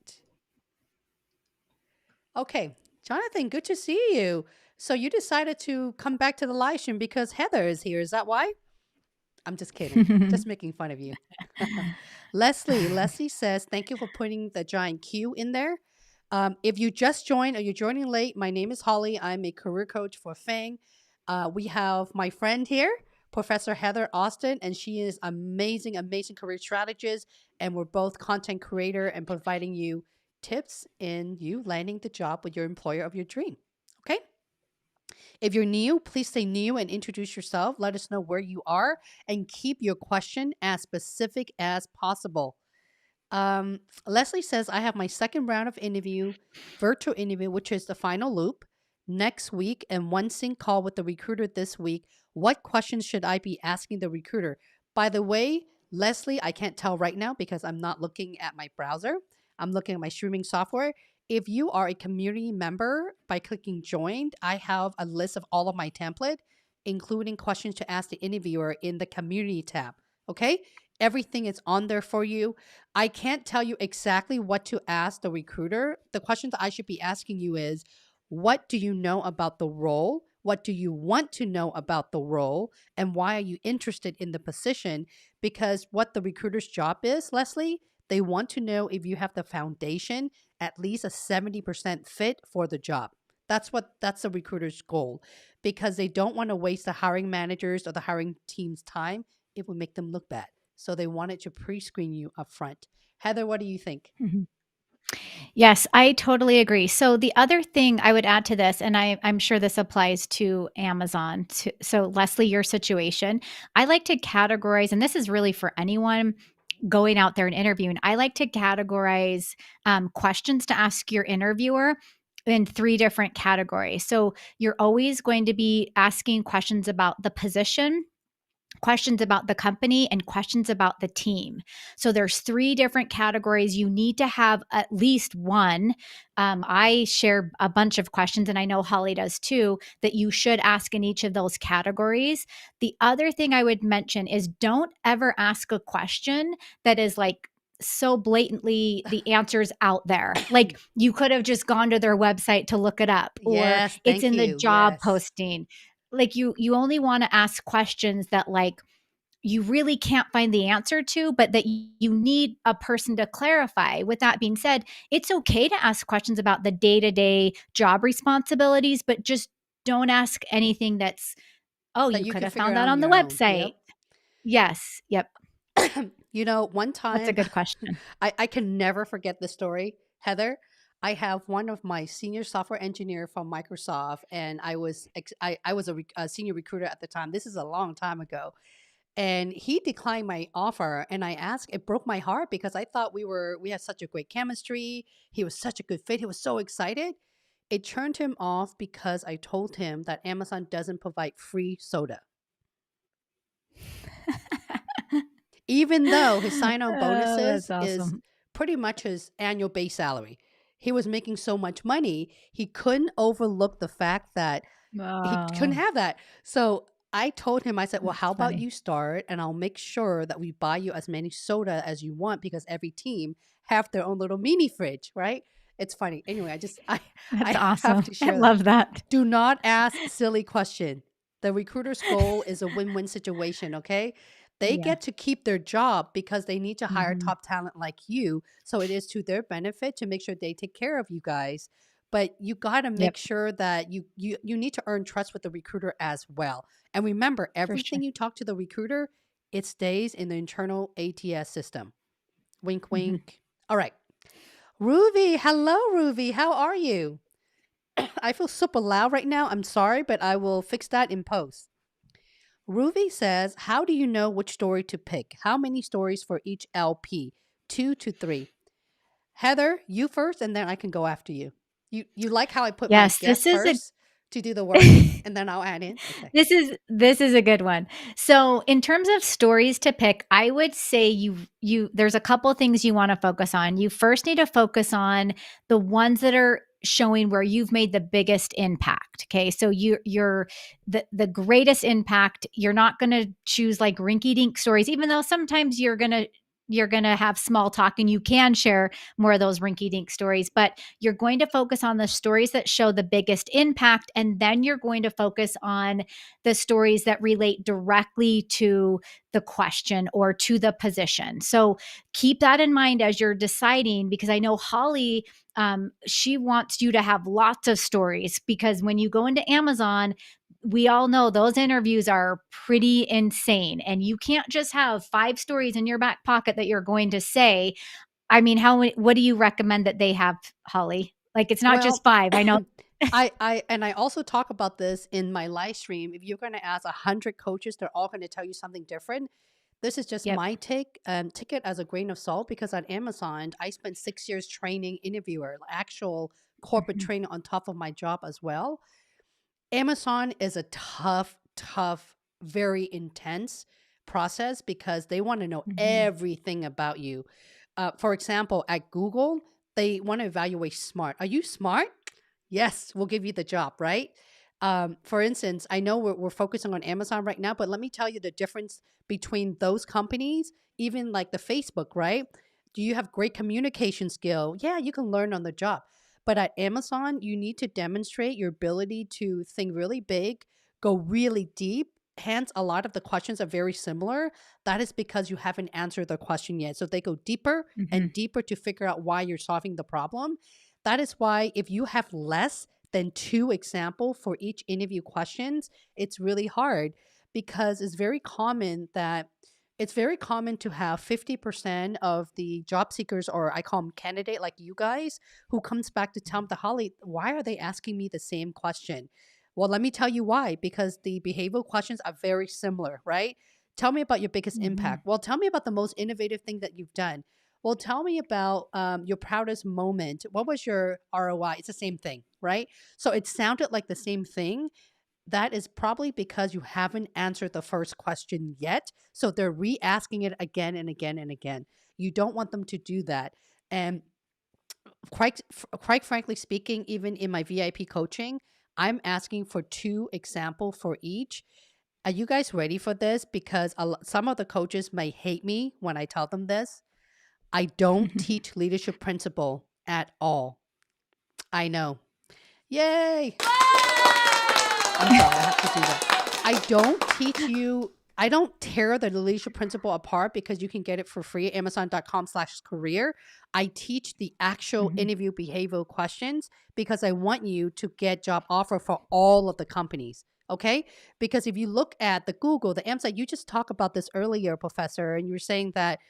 Okay, Jonathan, good to see you. So you decided to come back to the live stream because Heather is here. Is that why? I'm just kidding. Just making fun of you. Leslie says, thank you for putting the giant Q in there. If you just joined or you're joining late, my name is Holly. I'm a career coach for FAANG. We have my friend here, Professor Heather Austin, and she is amazing, amazing career strategist. And we're both content creator and providing you tips in you landing the job with your employer of your dream. Okay. If you're new, please say new and introduce yourself. Let us know where you are and keep your question as specific as possible. Leslie says, I have my second round of virtual interview, which is the final loop next week, and one sync call with the recruiter this week. What questions should I be asking the recruiter? By the way, Leslie, I can't tell right now because I'm not looking at my browser. I'm looking at my streaming software. If you are a community member, by clicking join, I have a list of all of my template, including questions to ask the interviewer in the community tab. Okay? Everything is on there for you. I can't tell you exactly what to ask the recruiter. The questions I should be asking you is, what do you know about the role? What do you want to know about the role? And why are you interested in the position? Because what the recruiter's job is, Leslie, they want to know if you have the foundation, at least a 70% fit for the job. That's the recruiter's goal, because they don't want to waste the hiring managers or the hiring team's time. It would make them look bad. So they wanted to pre-screen you up front. Heather, what do you think? Mhm. Yes, I totally agree. So the other thing I would add to this, and I'm sure this applies to Amazon. So Leslie, your situation, I like to categorize, and this is really for anyone going out there and interviewing. I like to categorize questions to ask your interviewer in 3 different categories. So you're always going to be asking questions about the position, questions about the company, and questions about the team. So there's 3 different categories. You need to have at least one. I share a bunch of questions, and I know Holly does too, that you should ask in each of those categories. The other thing I would mention is don't ever ask a question that is like so blatantly the answer's out there. Like you could have just gone to their website to look it up, or Yes, it's thank in the you. job Yes. posting. Like you only want to ask questions that like you really can't find the answer to, but that you need a person to clarify. With that being said, it's okay to ask questions about the day-to-day job responsibilities, but just don't ask anything that's, oh, That you you could can have figure found out that on on the your own. website. Yep. Yes. Yep. One That's a time, good question. I can never forget the story, Heather. I have one of my senior software engineer from Microsoft, and I was a senior recruiter at the time. This is a long time ago, and he declined my offer. And I asked, it broke my heart because I thought we had such a great chemistry. He was such a good fit. He was so excited. It turned him off because I told him that Amazon doesn't provide free soda, even though his sign-on Oh, bonuses that's is awesome. pretty much his annual base salary. he was making so much money, he couldn't overlook the fact that he couldn't Oh, have that. So I told him, I said, well, how that's about funny. you start and I'll make sure that we buy you as many soda as you want because every team have their own little mini fridge, right? It's funny. Anyway, That's I have awesome. to I share that. love that. Do not ask silly question. The recruiter's goal is a win-win situation, okay? They Yeah. get to keep their job because they need to hire Mhm. top talent like you. So it is to their benefit to make sure they take care of you guys. But you got to Yep, make sure that you need to earn trust with the recruiter as well. And remember, for sure. everything you talk to the recruiter, it stays in the internal ATS system. Wink, Mhm. wink. All right. Ruby, hello, Ruby. How are you? I feel super loud right now. I'm sorry, but I will fix that in post. Ruby says, how do you know which story to pick? How many stories for each LP? 2 to 3. Heather, you first, and then I can go after you. You like how I put my Yes, guest first to do the work, and then I'll add in? Okay. this is a good one. So, in terms of stories to pick, I would say you there's a couple things you want to focus on. You first need to focus on the ones that are showing where you've made the biggest impact. Okay, so you're the greatest impact. You're not going to choose like rinky dink stories, even though sometimes you're gonna have small talk and you can share more of those rinky dink stories, but you're going to focus on the stories that show the biggest impact. And then you're going to focus on the stories that relate directly to the question or to the position. So keep that in mind as you're deciding, because I know Holly, she wants you to have lots of stories because when you go into Amazon, we all know those interviews are pretty insane and you can't just have 5 stories in your back pocket that you're going to say. I mean, what do you recommend that they have, Holly? Like, it's not just Well, 5. I know. I also talk about this in my live stream. If you're going to ask 100 coaches, they're all going to tell you something different. This is just Yep. my take. Take it as a grain of salt because on Amazon, I spent 6 years training interviewer, actual corporate Mhm. training on top of my job as well. Amazon is a tough, very intense process because they want to know Mhm. everything about you. For example, at Google, they want to evaluate smart. Are you smart? Yes, we'll give you the job, right? For instance, I know we're focusing on Amazon right now, but let me tell you the difference between those companies, even like the Facebook, right? Do you have great communication skill? Yeah, you can learn on the job. But at Amazon, you need to demonstrate your ability to think really big, go really deep. Hence, a lot of the questions are very similar. That is because you haven't answered the question yet. So they go deeper and Mhm. deeper to figure out why you're solving the problem. That is why if you have less than 2 example for each interview questions, it's really hard because it's very common to have 50% of the job seekers, or I call them candidate like you guys, who comes back to tell the Holly, why are they asking me the same question? Well, let me tell you why, because the behavioral questions are very similar, right? Tell me about your biggest Mhm. impact. Well, tell me about the most innovative thing that you've done. Well, tell me about your proudest moment. What was your ROI? It's the same thing, right? So it sounded like the same thing. That is probably because you haven't answered the first question yet. So they're re asking it again and again and again. You don't want them to do that. And quite frankly speaking, even in my VIP coaching, I'm asking for 2 example for each. Are you guys ready for this? Because some of the coaches may hate me when I tell them this. I don't teach leadership principle at all. I know. Yay! I'm sorry, I have to do that. I don't tear the leadership principle apart because you can get it for free at amazon.com/career. I teach the actual Mhm. interview behavioral questions because I want you to get job offer for all of the companies. Okay. Because if you look at the Google, the Amazon, you just talked about this earlier, Professor, and you were saying that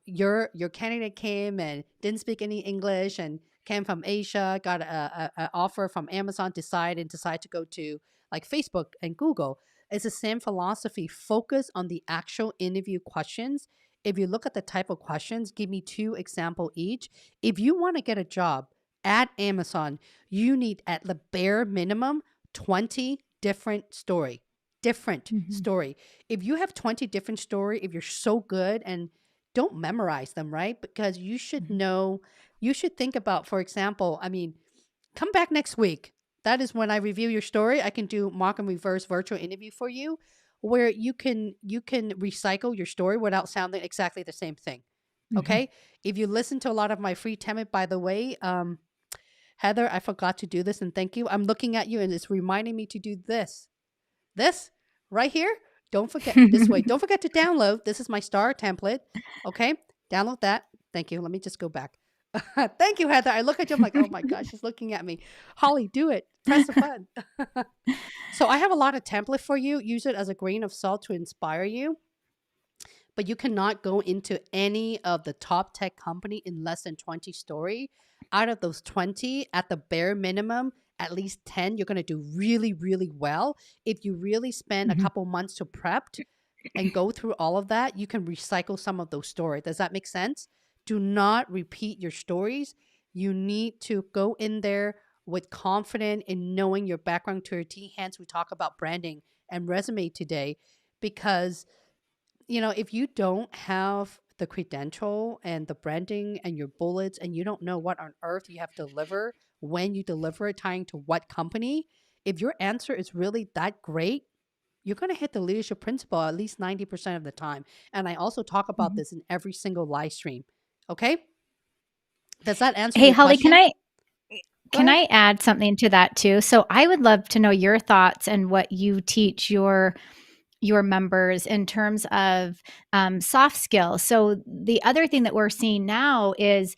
your candidate came and didn't speak any English and came from Asia, got a offer from Amazon, decide to go to like Facebook and Google. It's the same philosophy. Focus on the actual interview questions. If you look at the type of questions, give me 2 example each. If you want to get a job at Amazon, you need at the bare minimum 20 different story. Different Mhm. story. If you have 20 different story, if you're so good, and don't memorize them, right? Because you should Mhm. know you should think about, for example, I mean, come back next week. That is when I review your story. I can do mock and reverse virtual interview for you, where you can recycle your story without sounding exactly the same thing. Mhm. Okay. If you listen to a lot of my free template, by the way, Heather, I forgot to do this, and thank you. I'm looking at you and it's reminding me to do this. This right here. Don't forget this way. Don't forget to download. This is my star template. Okay. Download that. Thank you. Let me just go back. Thank you, Heather. I look at you. I'm like, oh my gosh, she's looking at me. Holly, do it. Press the button. So I have a lot of template for you. Use it as a grain of salt to inspire you. But you cannot go into any of the top tech company in less than 20 story. Out of those 20, at the bare minimum, at least 10, you're going to do really, really well. If you really spend a Mhm. couple months to prep and go through all of that, you can recycle some of those stories. Does that make sense? Do not repeat your stories. You need to go in there with confidence in knowing your background to your T. Hence, we talk about branding and resume today, because if you don't have the credential and the branding and your bullets, and you don't know what on earth you have to deliver when you deliver it, tying to what company, if your answer is really that great, you're going to hit the leadership principle at least 90% of the time. And I also talk about Mhm. this in every single live stream. Okay. Does that answer Hey, your Holly, can question? I Go can ahead. I add something to that too? So I would love to know your thoughts and what you teach your members in terms of soft skills. So the other thing that we're seeing now is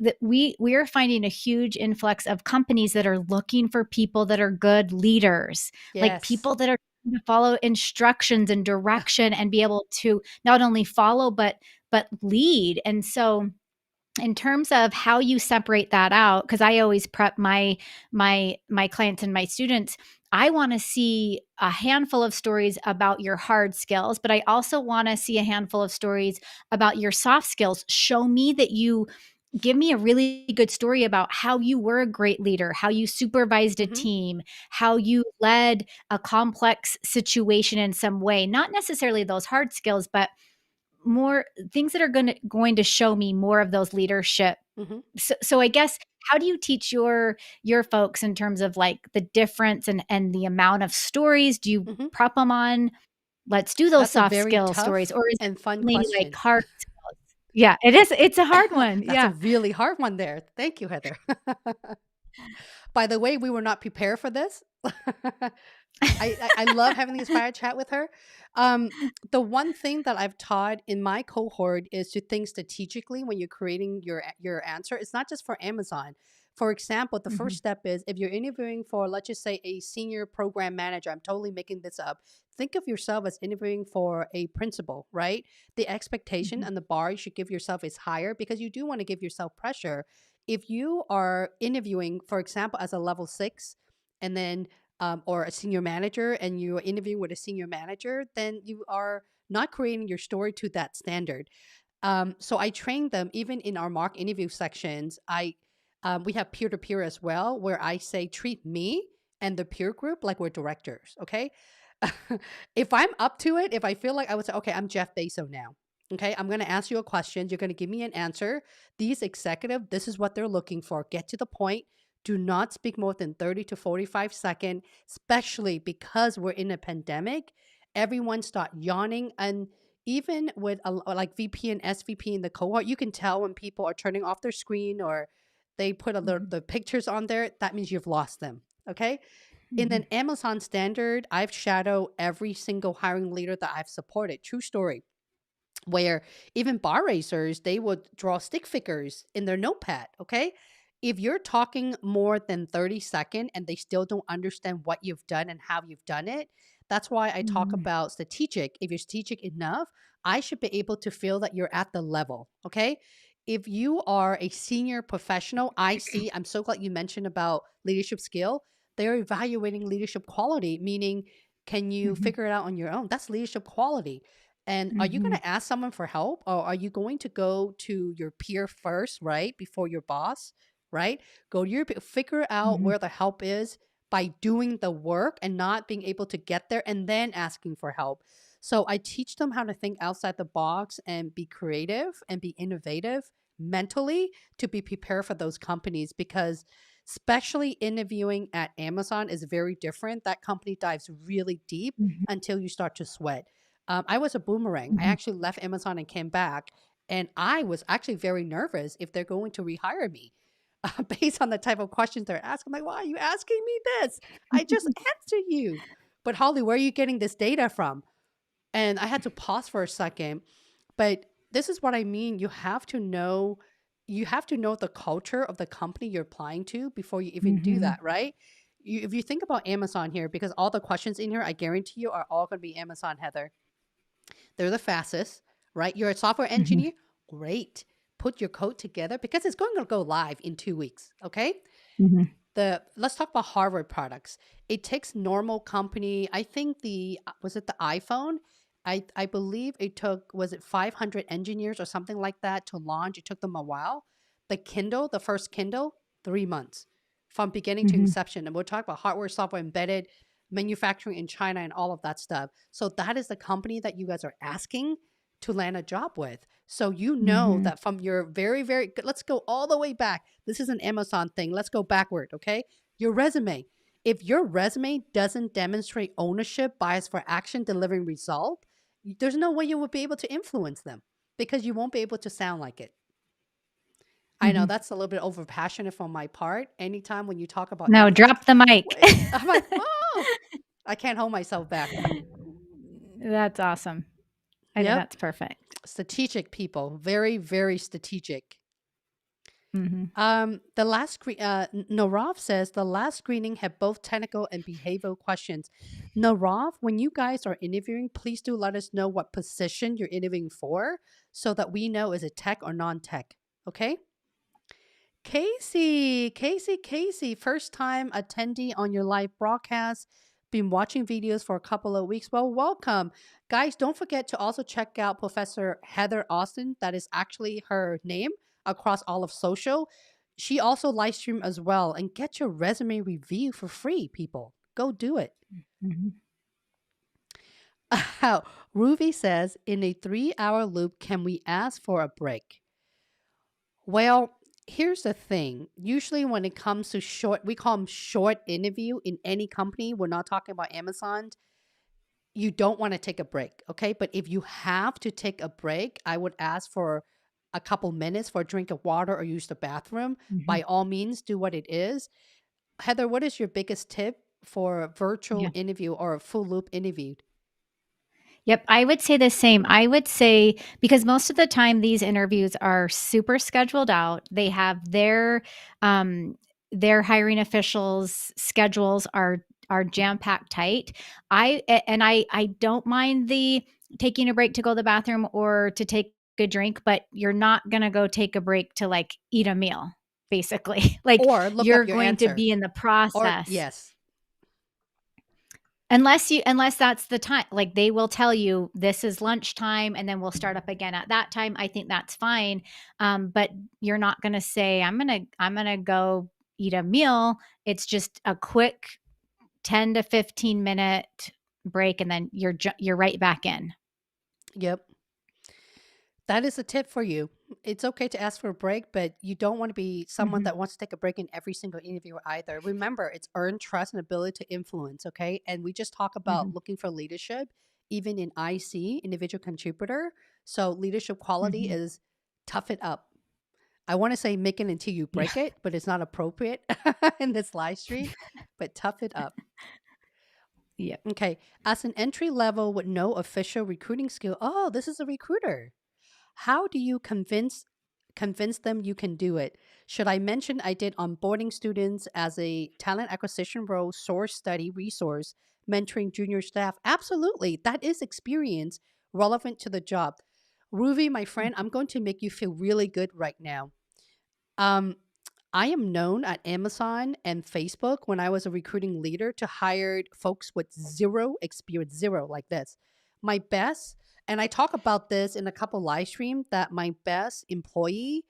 that we are finding a huge influx of companies that are looking for people that are good leaders, like Yes. people that are going to follow instructions and direction and be able to not only follow but lead. And so in terms of how you separate that out, because I always prep my clients and my students, I want to see a handful of stories about your hard skills, but I also want to see a handful of stories about your soft skills. Show me that you give me a really good story about how you were a great leader, how you supervised a Mm-hmm. team, how you led a complex situation in some way, not necessarily those hard skills, but more things that are going to show me more of those leadership. Mm-hmm. So I guess, how do you teach your folks in terms of like the difference and the amount of stories? Do you Mm-hmm. prep them on, let's do those That's a soft very skill stories, tough or is it and fun only like question. hard skills? Yeah, it is. It's a hard one. That's a Yeah. really hard one there. Thank you, Heather. By the way, we were not prepared for this. I love having the inspired chat with her. Um, the one thing that I've taught in my cohort is to think strategically when you're creating your answer. It's not just for Amazon. For example, the first Mhm, step is if you're interviewing for, let's just say, a senior program manager. I'm totally making this up. Think of yourself as interviewing for a principal, right? The expectation mhm, and the bar you should give yourself is higher, because you do want to give yourself pressure. If you are interviewing, for example, as a level 6, and then or a senior manager, and you're interviewing with a senior manager, then you are not creating your story to that standard. So I train them even in our mock interview sections. We have peer to peer as well, where I say treat me and the peer group like we're directors. Okay, if I'm up to it, if I feel like, I would say, okay, I'm Jeff Bezos now. Okay, I'm going to ask you a question. You're going to give me an answer. These executive, this is what they're looking for. Get to the point. Do not speak more than 30 to 45 seconds, especially because we're in a pandemic. Everyone start yawning. And even with like VP and SVP in the cohort, you can tell when people are turning off their screen, or they put mhm, the pictures on there. That means you've lost them. Okay. In mhm, an Amazon standard, I've shadowed every single hiring leader that I've supported. True story. Where even bar racers, they would draw stick figures in their notepad. Okay. If you're talking more than 30 seconds and they still don't understand what you've done and how you've done it, that's why I talk mhm, about strategic. If you're strategic enough, I should be able to feel that you're at the level. Okay. If you are a senior professional, I'm so glad you mentioned about leadership skill. They're evaluating leadership quality, meaning, can you mhm, figure it out on your own? That's leadership quality. And are you going mhm, to ask someone for help, or are you going to go to your peer first, right? Before your boss, right? Go to your figure out mhm, where the help is by doing the work and not being able to get there and then asking for help. So I teach them how to think outside the box and be creative and be innovative, mentally to be prepared for those companies, because especially interviewing at Amazon is very different. That company dives really deep Mhm. until you start to sweat. I was a boomerang. I Mhm. actually left Amazon and came back, and I was actually very nervous if they're going to rehire me based on the type of questions they're asking. I'm like, why are you asking me this? I just answered you. But Holly, where are you getting this data from? And I had to pause for a second. But this is what I mean. You have to know the culture of the company you're applying to before you even do Mhm. that, right? If you think about Amazon here, because all the questions in here, I guarantee you, are all going to be Amazon, Heather. They're the fastest, right? You're a software Mhm. engineer. Great. Put your code together because it's going to go live in 2 weeks. Okay. Mhm. Let's talk about Harvard products. It takes normal company. I think was it the iPhone? I believe it took, was it 500 engineers or something like that to launch? It took them a while. The Kindle, the first Kindle, 3 months from beginning to Mhm. inception. And we'll talk about hardware, software, embedded manufacturing in China and all of that stuff. So that is the company that you guys are asking to land a job with. So you know Mhm. that from your let's go all the way back. This is an Amazon thing. Let's go backward, okay? Your resume. If your resume doesn't demonstrate ownership, bias for action, delivering result, there's no way you will be able to influence them because you won't be able to sound like it. I know Mhm. that's a little bit over passionate from my part. Anytime when you talk about No, Amazon, drop the mic. wait, I'm like, oh, I can't hold myself back. That's awesome. I think Yep. that's perfect. Strategic people, very, very strategic. Mhm. The last Narav says the last screening had both technical and behavioral questions. Narav, when you guys are interviewing, please do let us know what position you're interviewing for so that we know is it tech or non-tech. Okay. Casey, first time attendee on your live broadcast. Been watching videos for a couple of weeks. Well, welcome. Guys, don't forget to also check out Professor Heather Austin. That is actually her name across all of social. She also live stream as well. And get your resume review for free, people. Go do it. Mhm. Ruby says, in a 3-hour loop, can we ask for a break? Well, here's the thing. Usually, when it comes to short, we call them short interview in any company. We're not talking about Amazon. You don't want to take a break, okay? But if you have to take a break, I would ask for a couple minutes for a drink of water or use the bathroom. By Mhm. all means, do what it is. Heather, what is your biggest tip for a virtual Yeah. interview or a full loop interview? Yep, I would say the same. I would say because most of the time these interviews are super scheduled out. They have their hiring officials' schedules are jam-packed tight. I don't mind the taking a break to go to the bathroom or to take a drink, but you're not going to go take a break to like eat a meal, basically. Like Or look you're up your going to answer. be in the Or, process. yes. Unless that's the time, like they will tell you this is lunchtime and then we'll start up again at that time. I think that's fine. But you're not going to say, I'm going to go eat a meal. It's just a quick 10 to 15 minute break. And then you're right back in. Yep. That is a tip for you. It's okay to ask for a break, but you don't want to be someone Mhm. that wants to take a break in every single interview either. Remember, it's earned trust and ability to influence, okay? And we just talk about Mhm. looking for leadership, even in IC, individual contributor. So leadership quality Mhm. is tough it up. I want to say make it until you Yeah. break it, but it's not appropriate in this live stream, but tough it up. Yep. Okay. As an entry level with no official recruiting skill, oh, this is a recruiter. How do you convince them you can do it? Should I mention I did onboarding students as a talent acquisition role, source study resource, mentoring junior staff? Absolutely. That is experience relevant to the job. Ruby, my friend, I'm going to make you feel really good right now. Um, I am known at Amazon and Facebook when I was a recruiting leader to hire folks with zero experience, zero like this. My best, and I talk about this in a couple live streams, that my best employee,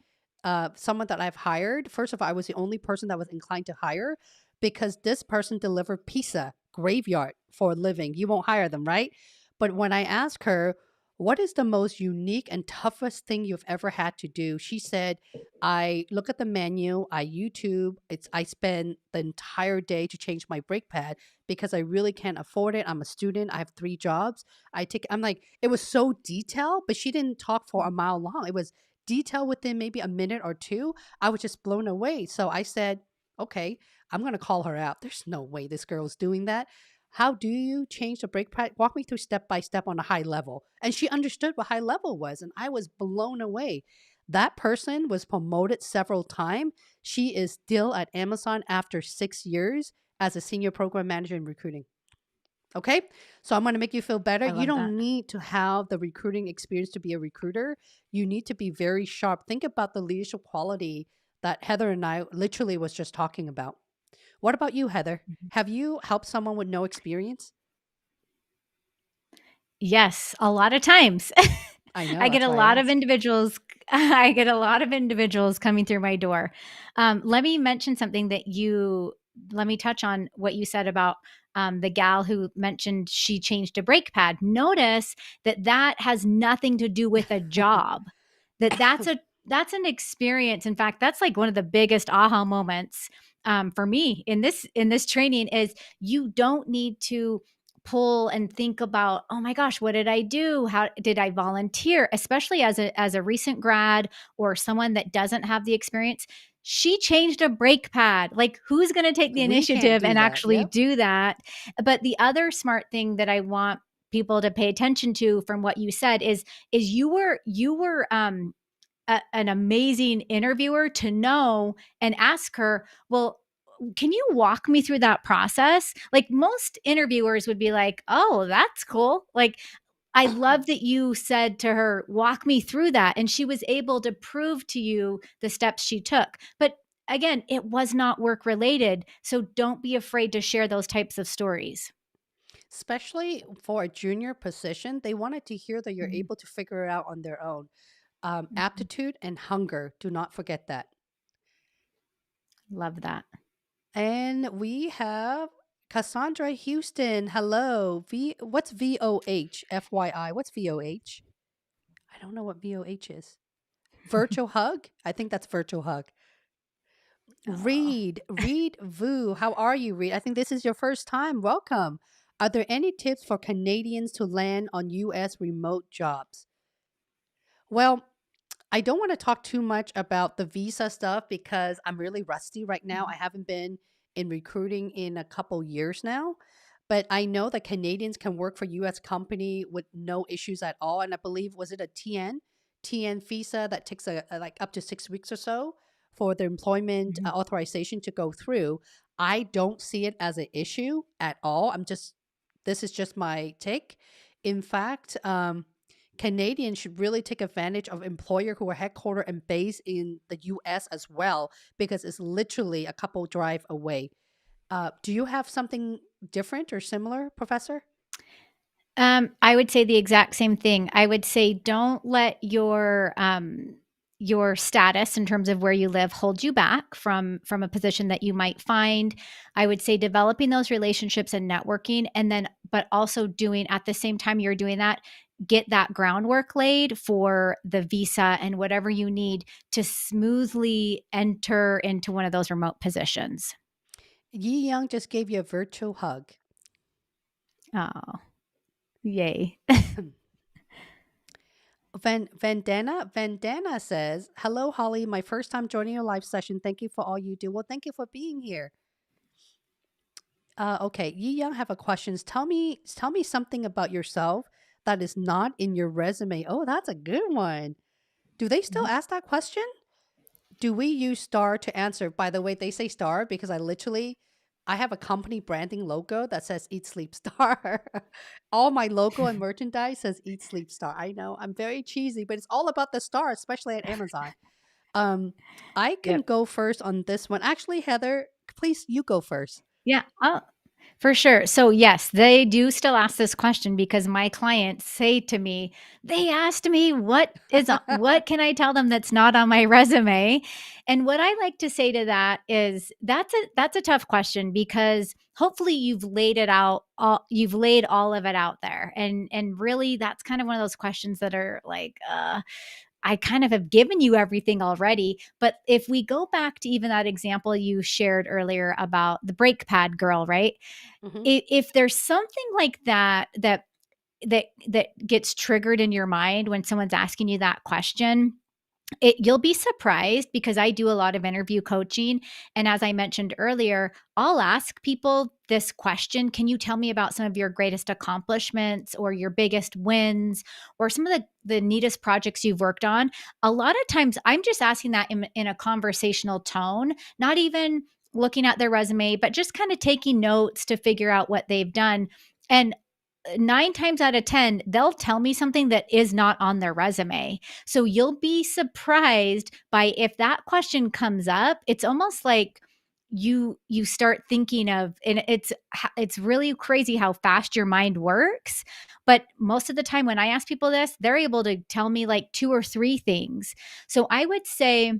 someone that I've hired, first of all, I was the only person that was inclined to hire because this person delivered pizza graveyard for a living. You won't hire them, right? But when I asked her, what is the most unique and toughest thing you've ever had to do? She said, I look at the menu, I YouTube, I spend the entire day to change my brake pad because I really can't afford it. I'm a student, I have 3 jobs. I'm like, it was so detailed, but she didn't talk for a mile long. It was detailed within maybe a minute or two. I was just blown away. So I said, okay, I'm going to call her out. There's no way this girl's doing that. How do you change the brake pad? Walk me through step by step on a high level. And she understood what high level was, and I was blown away. That person was promoted several times. She is still at Amazon after 6 years as a senior program manager in recruiting. Okay, so I'm going to make you feel better. I You love that. don't need to have the recruiting experience to be a recruiter. You need to be very sharp. Think about the leadership quality that Heather and I literally was just talking about. What about you, Heather? Have you helped someone with no experience? Yes, a lot of times. I know, I get that's a why I lot of asked. individuals I get a lot of individuals coming through my door. Let me mention something that you let me touch on what you said about the gal who mentioned she changed a brake pad. Notice that that has nothing to do with a job. That's an experience. In fact, that's like one of the biggest aha moments for me in this training is you don't need to pull and think about, oh my gosh, what did I do? How did I volunteer? Especially as a recent grad or someone that doesn't have the experience. She changed a brake pad. Like, who's going to take the We can't initiative do and that. actually Yep. do that? But the other smart thing that I want people to pay attention to from what you said is you were an amazing interviewer to know and ask her, well, can you walk me through that process? Like most interviewers would be like, oh, that's cool. Like, I love that you said to her, walk me through that. And she was able to prove to you the steps she took. But again, it was not work related. So don't be afraid to share those types of stories. Especially for a junior position, they wanted to hear that you're Mhm. able to figure it out on their own. Mhm. Aptitude and hunger. Do not forget that. Love that. And we have Cassandra Houston. Hello. What's VOH? FYI. What's VOH? I don't know what VOH is. Virtual hug? I think that's virtual hug. Oh. Reed Vu. How are you, Reed? I think this is your first time. Welcome. Are there any tips for Canadians to land on US remote jobs? Well, I don't want to talk too much about the visa stuff because I'm really rusty right now. I haven't been in recruiting in a couple years now, but I know that Canadians can work for US company with no issues at all. And I believe, was it a TN visa that takes like up to 6 weeks or so for the employment Mhm. authorization to go through. I don't see it as an issue at all. This is just my take. In fact, Canadians should really take advantage of employer who are headquartered and based in the US as well, because it's literally a couple drive away. Do you have something different or similar, Professor? I would say the exact same thing. I would say don't let your status in terms of where you live hold you back from a position that you might find. I would say developing those relationships and networking, and then but also doing at the same time you're doing that, get that groundwork laid for the visa and whatever you need to smoothly enter into one of those remote positions. Yi Young just gave you a virtual hug. Oh, yay. Vandana says, "Hello, Holly. My first time joining your live session. Thank you for all you do." Well, thank you for being here. Okay, Yi Young have a questions. Tell me something about yourself that is not in your resume. Oh, that's a good one. Do they still ask that question? Do we use star to answer? By the way, they say star because I have a company branding logo that says Eat Sleep Star. All my logo and merchandise says Eat Sleep Star. I know I'm very cheesy, but it's all about the star, especially at Amazon. Um, I can Yep. go first on this one. Actually, Heather, please you go first. Yeah. For sure. So yes, they do still ask this question because my clients say to me, they asked me what can I tell them that's not on my resume? And what I like to say to that is that's a tough question because hopefully you've laid all of it out there. And really that's kind of one of those questions that are like I kind of have given you everything already. But if we go back to even that example you shared earlier about the brake pad girl, right? Hmm. If there's something like that gets triggered in your mind when someone's asking you that question, you'll be surprised because I do a lot of interview coaching. And as I mentioned earlier, I'll ask people this question. Can you tell me about some of your greatest accomplishments or your biggest wins or some of the neatest projects you've worked on? A lot of times I'm just asking that in a conversational tone, not even looking at their resume, but just kind of taking notes to figure out what they've done. And 9 times out of 10, they'll tell me something that is not on their resume. So you'll be surprised by if that question comes up, it's almost like you start thinking of, and it's really crazy how fast your mind works. But most of the time when I ask people this, they're able to tell me like 2 or 3 things. So I would say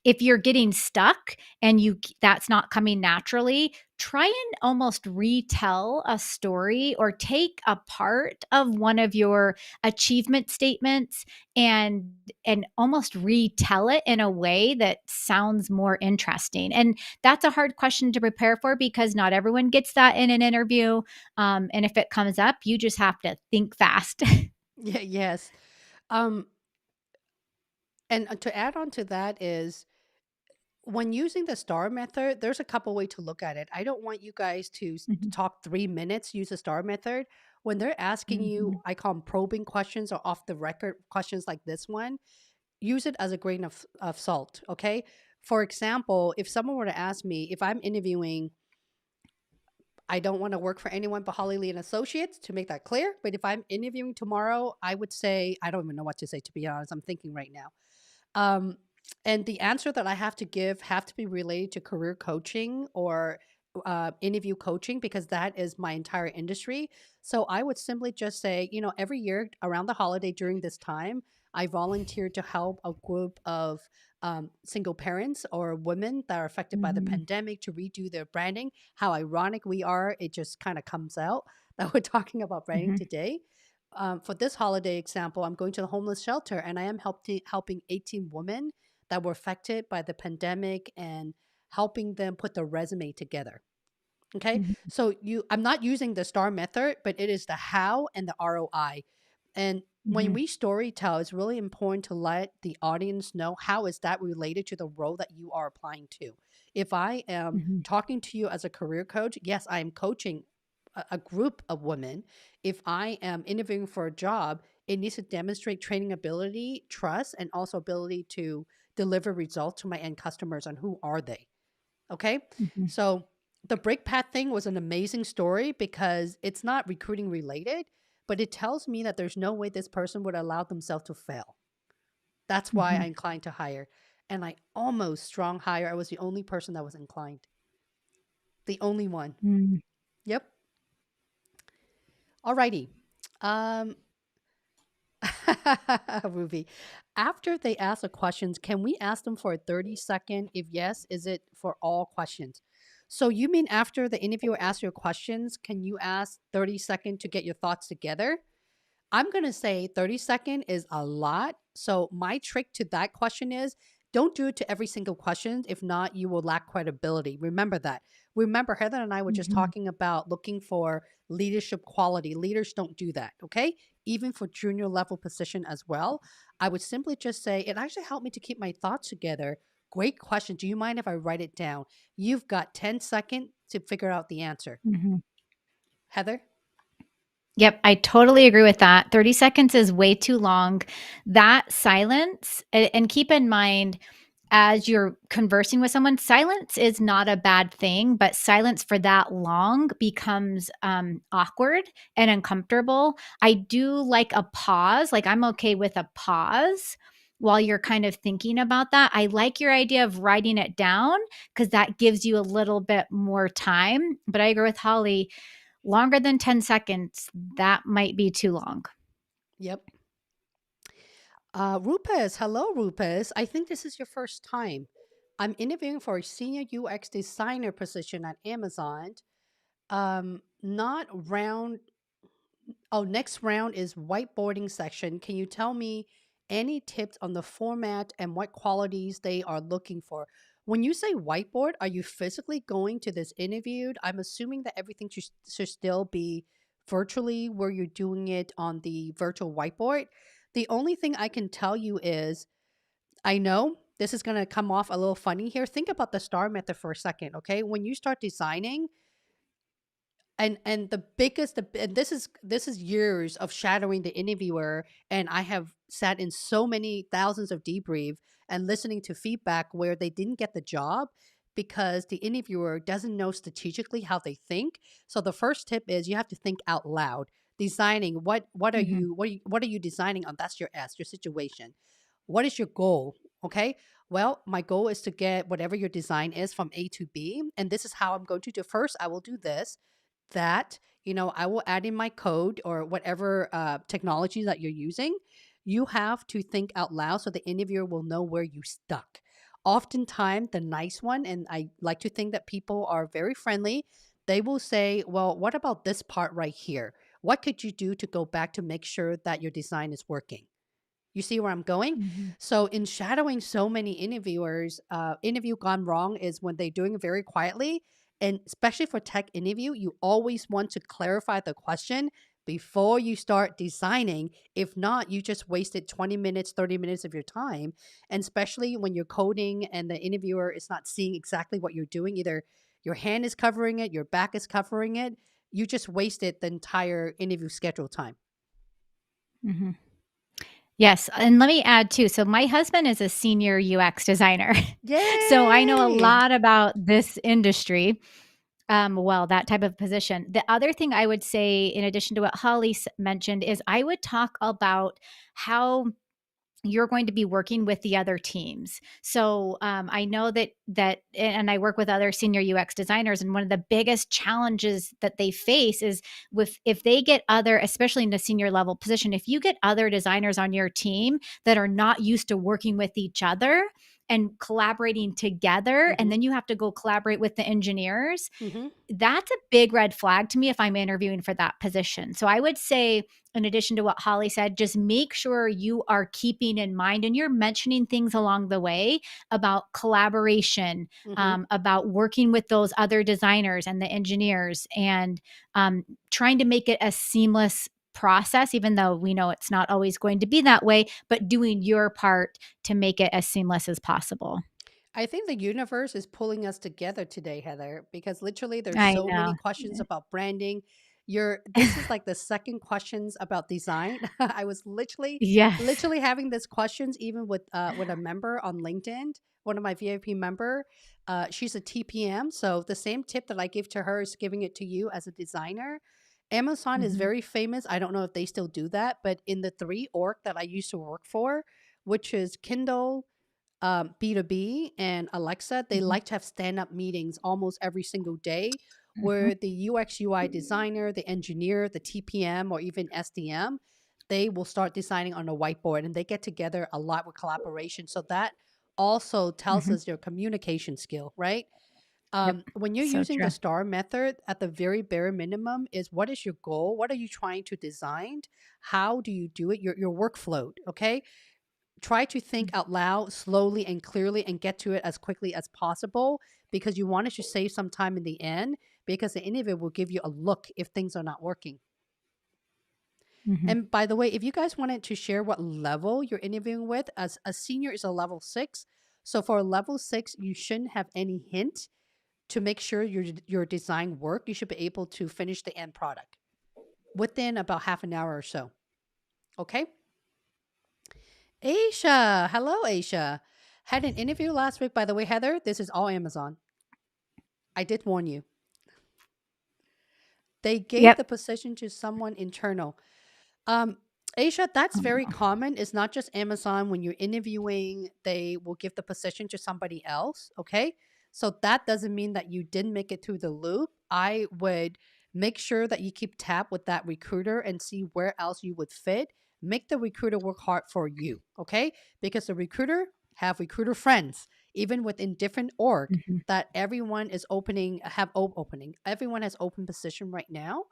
if you're getting stuck and that's not coming naturally, try and almost retell a story or take a part of one of your achievement statements and almost retell it in a way that sounds more interesting. And that's a hard question to prepare for because not everyone gets that in an interview. And if it comes up, you just have to think fast. Yeah, yes. Um, and to add on to that is when using the star method, there's a couple way to look at it. I don't want you guys to Mhm, talk 3 minutes, use the star method. When they're asking you, mhm, I call them probing questions or off the record questions like this one, use it as a grain of salt. Okay. For example, if someone were to ask me if I'm interviewing, I don't want to work for anyone but Holly Lee and Associates to make that clear. But if I'm interviewing tomorrow, I would say, I don't even know what to say, to be honest. I'm thinking right now. Um, and the answer that I have to give have to be related to career coaching or interview coaching because that is my entire industry. So I would simply just say, every year around the holiday during this time, I volunteer to help a group of single parents or women that are affected by the mhm, pandemic to redo their branding. How ironic we are, it just kind of comes out that we're talking about branding mhm, today. For this holiday example, I'm going to the homeless shelter and I am helping 18 women that were affected by the pandemic and helping them put their resume together. Okay. mhm, So I'm not using the star method, but it is the how and the ROI. And when mhm, we story tell, it's really important to let the audience know how is that related to the role that you are applying to. If I am mhm, talking to you as a career coach, yes, I am coaching a group of women. If I am interviewing for a job, it needs to demonstrate training ability, trust, and also ability to deliver results to my end customers on who are they. Okay. mhm, So the break path thing was an amazing story because it's not recruiting related, but it tells me that there's no way this person would allow themselves to fail. That's why mhm. I inclined to hire. And I almost strong hire. I was the only person that was inclined. The only one. Mm. Yep. Alrighty. Um Ruby. After they ask the questions, can we ask them for a 30-second? If yes, is it for all questions? So you mean after the interviewer asks your questions, can you ask 30-second to get your thoughts together? I'm going to say 30-second is a lot. So my trick to that question is don't do it to every single question. If not, you will lack credibility. Remember that. Remember, Heather and I were just Mhm, talking about looking for leadership quality. Leaders don't do that. Okay. Even for junior level position as well. I would simply just say, it actually helped me to keep my thoughts together. Great question. Do you mind if I write it down? You've got 10 seconds to figure out the answer. mhm. Heather? Yep, I totally agree with that. 30 seconds is way too long. That silence, and keep in mind, as you're conversing with someone, silence is not a bad thing, but silence for that long becomes awkward and uncomfortable. I do like a pause. Like I'm okay with a pause while you're kind of thinking about that. I like your idea of writing it down because that gives you a little bit more time. But I agree with Holly, longer than 10 seconds, that might be too long. Yep. Rupes, hello, Rupes. I think this is your first time. I'm interviewing for a senior UX designer position at Amazon. Not round. Oh, next round is whiteboarding section. Can you tell me any tips on the format and what qualities they are looking for? When you say whiteboard, are you physically going to this interview? I'm assuming that everything should still be virtually where you're doing it on the virtual whiteboard. The only thing I can tell you is I know this is going to come off a little funny here. Think about the star method for a second, okay? When you start designing, and the biggest and this is years of shadowing the interviewer, and I have sat in so many thousands of debrief and listening to feedback where they didn't get the job because the interviewer doesn't know strategically how they think. So the first tip is you have to think out loud. Designing, what are Mhm. you what are you designing on? That's your situation. What is your goal? Okay, well, my goal is to get whatever your design is from A to B, and this is how I'm going to do. First, I will do this, that, I will add in my code or whatever technology that you're using. You have to think out loud so the interviewer will know where you stuck. Oftentimes, the nice one, and I like to think that people are very friendly, they will say, well, what about this part right here? What could you do to go back to make sure that your design is working? You see where I'm going? Mhm. So in shadowing so many interviewers, interview gone wrong is when they're doing it very quietly. And especially for tech interview, you always want to clarify the question before you start designing. If not, you just wasted 20 minutes, 30 minutes of your time. And especially when you're coding and the interviewer is not seeing exactly what you're doing, either your hand is covering it, your back is covering it, you just wasted the entire interview schedule time. Mhm. Yes, and let me add too, so my husband is a senior UX designer. So I know a Yay! lot about this industry, well, that type of position. The other thing I would say in addition to what Holly mentioned is I would talk about how you're going to be working with the other teams. So I know and I work with other senior UX designers, and one of the biggest challenges that they face is with if they get other, especially in a senior level position, if you get other designers on your team that are not used to working with each other and collaborating together, and Hmm. then you have to go collaborate with the engineers, Hmm. that's a big red flag to me if I'm interviewing for that position. So I would say, in addition to what Holly said, just make sure you are keeping in mind and you're mentioning things along the way about collaboration, Hmm. about working with those other designers and the engineers, and trying to make it a seamless process, even though we know it's not always going to be that way, but doing your part to make it as seamless as possible. I think the universe is pulling us together today, Heather, because literally there's I so many know. questions about branding. This is like the second questions about design. I was Yes. literally having these questions even with a member on LinkedIn, one of my VIP member. She's a TPM, so the same tip that I give to her is giving it to you as a designer. Amazon is Mhm, very famous. I don't know if they still do that, but in the three org that I used to work for, which is Kindle, B2B and Alexa, they mhm, like to have stand up meetings almost every single day mhm, where the UX UI designer, the engineer, the TPM, or even SDM, they will start designing on a whiteboard and they get together a lot with collaboration. So that also tells mhm. us your communication skill, right? Yep. When you're So using the true. STAR method, at the very bare minimum is what is your goal? What are you trying to design? How do you do it? Your workflow, okay? Try to think Mm, out loud, slowly and clearly, and get to it as quickly as possible because you want to save some time in the end because the interview will give you a look if things are not working. mhm, And by the way, if you guys wanted to share what level you're interviewing with, as a senior is a level 6. So for a level 6, you shouldn't have any hint to make sure your design work. You should be able to finish the end product within about half an hour or so. Okay? Aisha. Hello, Aisha. Had an interview last week. By the way, Heather, this is all Amazon. I did warn you. They gave Yep. the position to someone internal. Um, Asia, that's Oh, very no. common. It's not just Amazon. When you're interviewing, they will give the position to somebody else. Okay. So that doesn't mean that you didn't make it through the loop. I would make sure that you keep tab with that recruiter and see where else you would fit. Make the recruiter work hard for you. Okay. Because the recruiter have recruiter friends, even within different org, Mhm, that everyone is opening. Everyone has open position right now.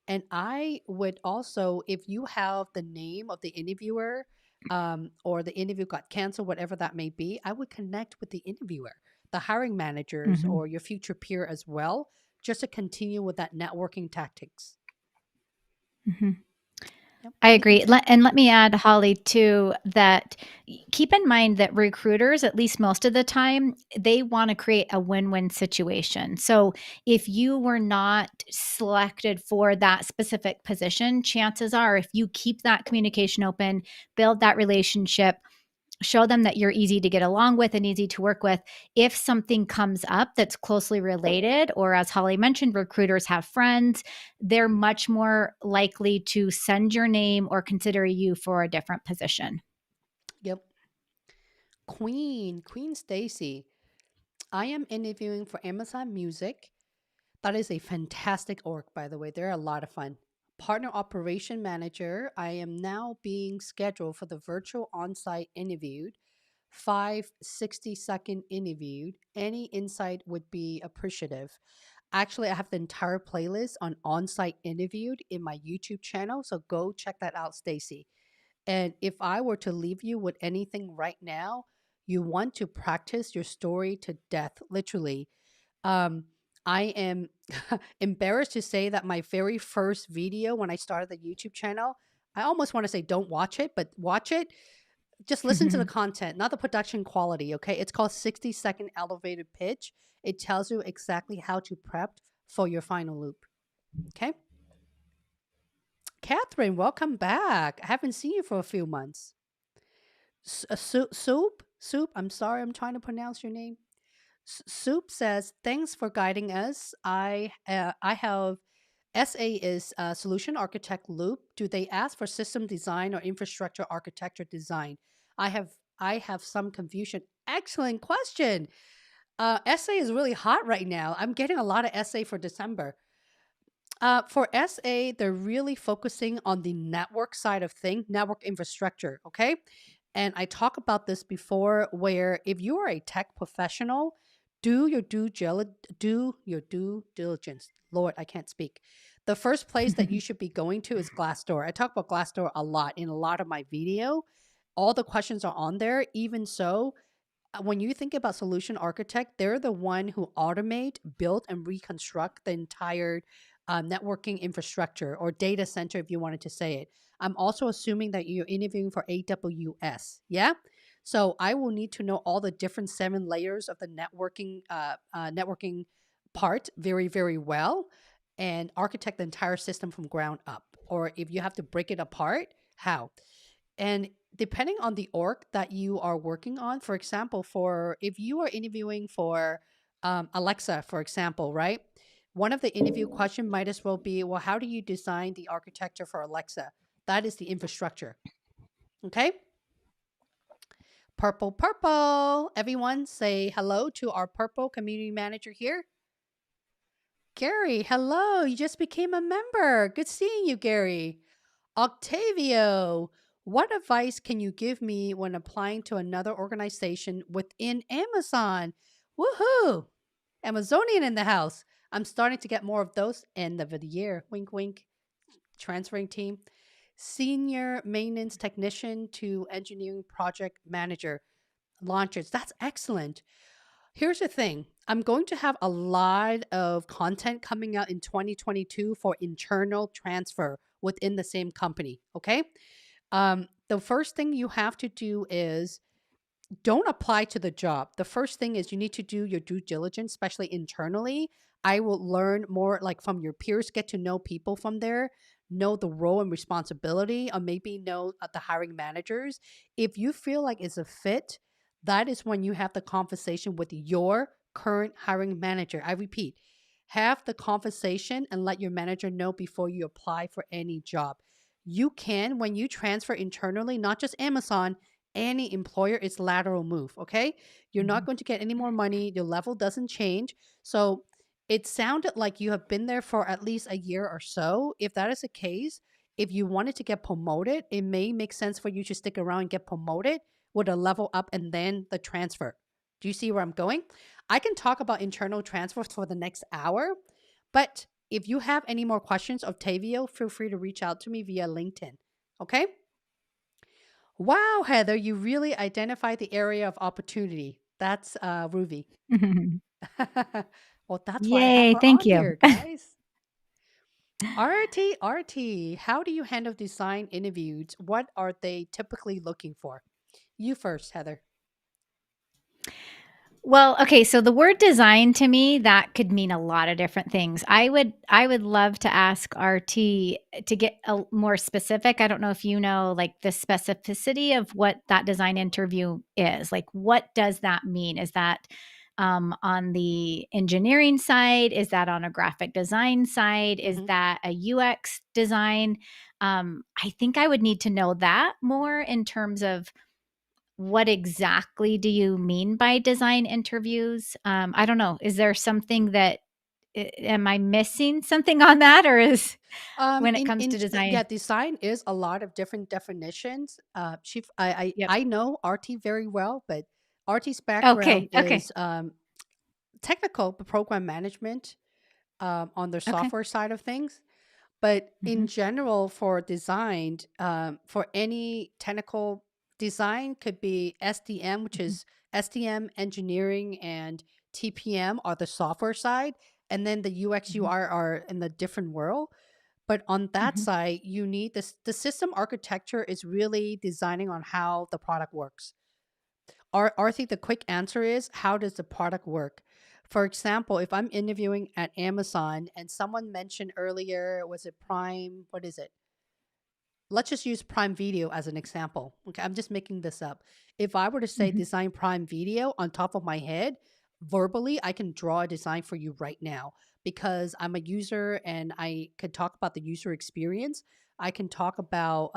And I would also, if you have the name of the interviewer, or the interview got canceled, whatever that may be, I would connect with the interviewer, the hiring managers, mhm. or your future peer as well, just to continue with that networking tactics. Mhm. Yep. I Anything agree. to add? And let me add, Holly, too, that keep in mind that recruiters, at least most of the time, they want to create a win win situation. So if you were not selected for that specific position, chances are, if you keep that communication open, build that relationship, show them that you're easy to get along with and easy to work with. If something comes up that's closely related, or as Holly mentioned, recruiters have friends, they're much more likely to send your name or consider you for a different position. Yep. Queen Stacy. I am interviewing for Amazon Music. That is a fantastic org, by the way. They're a lot of fun. Partner operation manager. I am now being scheduled for the virtual on-site interviewed. 5 60-second interviewed. Any insight would be appreciative. Actually, I have the entire playlist on on-site interviewed in my YouTube channel, so go check that out, Stacy. And if I were to leave you with anything right now, you want to practice your story to death, literally. Um, I am embarrassed to say that my very first video when I started the YouTube channel, I almost want to say don't watch it, but watch it. Just listen to the content, not the production quality, okay? It's called 60-second elevated pitch. It tells you exactly how to prep for your final loop, okay? Catherine, welcome back. I haven't seen you for a few months. Soup. I'm sorry, I'm trying to pronounce your name. Soup says, "Thanks for guiding us. I have SA is solution architect loop. Do they ask for system design or infrastructure architecture design? I have I have some confusion." Excellent question. SA is really hot right now. I'm getting a lot of SA for December. For SA, they're really focusing on the network side of things, network infrastructure. Okay. And I talk about this before, where if you are a tech professional, do your due diligence. Lord, I can't speak. The first place that you should be going to is Glassdoor. I talk about Glassdoor a lot in a lot of my video. All the questions are on there. Even so, when you think about solution architect, they're the one who automate, build, and reconstruct the entire networking infrastructure or data center, if you wanted to say it. I'm also assuming that you're interviewing for AWS. Yeah. So I will need to know all the different 7 layers of the networking part very, very well, and architect the entire system from ground up. Or if you have to break it apart, how? And depending on the org that you are working on, for example, for if you are interviewing for Alexa, for example, right? One of the interview question might as well be, well, how do you design the architecture for Alexa? That is the infrastructure. Okay. Purple, purple. Everyone say hello to our purple community manager here. Gary, hello. You just became a member. Good seeing you, Gary. Octavio, what advice can you give me when applying to another organization within Amazon? Woohoo! Amazonian in the house. I'm starting to get more of those end of the year. Wink, wink. Transferring team. Senior maintenance technician to engineering project manager. Launches. That's excellent. Here's the thing. I'm going to have a lot of content coming out in 2022 for internal transfer within the same company. Okay. The first thing you have to do is don't apply to the job. The first thing is you need to do your due diligence, especially internally. I will learn more like from your peers, get to know people from there, know the role and responsibility, or maybe know the hiring managers. If you feel like it's a fit, that is when you have the conversation with your current hiring manager. I repeat, have the conversation and let your manager know before you apply for any job. you can, when you transfer internally, not just Amazon, any employer, it's lateral move. Okay. You're not Mhm. going to get any more money. Your level doesn't change. So it sounded like you have been there for at least a year or so. If that is the case, if you wanted to get promoted, it may make sense for you to stick around and get promoted with a level up and then the transfer. Do you see where I'm going? I can talk about internal transfers for the next hour, but if you have any more questions, Octavio, feel free to reach out to me via LinkedIn. Okay? Wow, Heather, you really identified the area of opportunity. That's Ruby. Well, that's why I have Yay, her thank on you. here, guys. RT, how do you handle design interviews? What are they typically looking for? You first, Heather. Well, okay, so the word design to me, that could mean a lot of different things. I would love to ask RT to get more specific. I don't know if you know like the specificity of what that design interview is. Like what does that mean? Is that on the engineering side? Is that on a graphic design side? Is Hmm. that a UX design? I think I would need to know that more in terms of what exactly do you mean by design interviews? I don't know. Is there something that am I missing something on that, or is when it comes to Yeah, design? design is a lot of different definitions. Yep. I know RT very well, but RT's background Okay. Okay. is technical, but program management on the Okay. software side of things. But in Mhm. general, for design, for any technical design, could be SDM, which Mhm. is SDM engineering, and TPM are the software side, and then the UX Mhm. UI are in the different world. But on that Mhm. side, you need this. The system architecture is really designing on how the product works. I think the quick answer is, how does the product work? For example, if I'm interviewing at Amazon and someone mentioned earlier, was it Prime? What is it? Let's just use Prime Video as an example. Okay, I'm just making this up. If I were to say Mhm. design Prime Video on top of my head, verbally, I can draw a design for you right now because I'm a user and I could talk about the user experience. I can talk about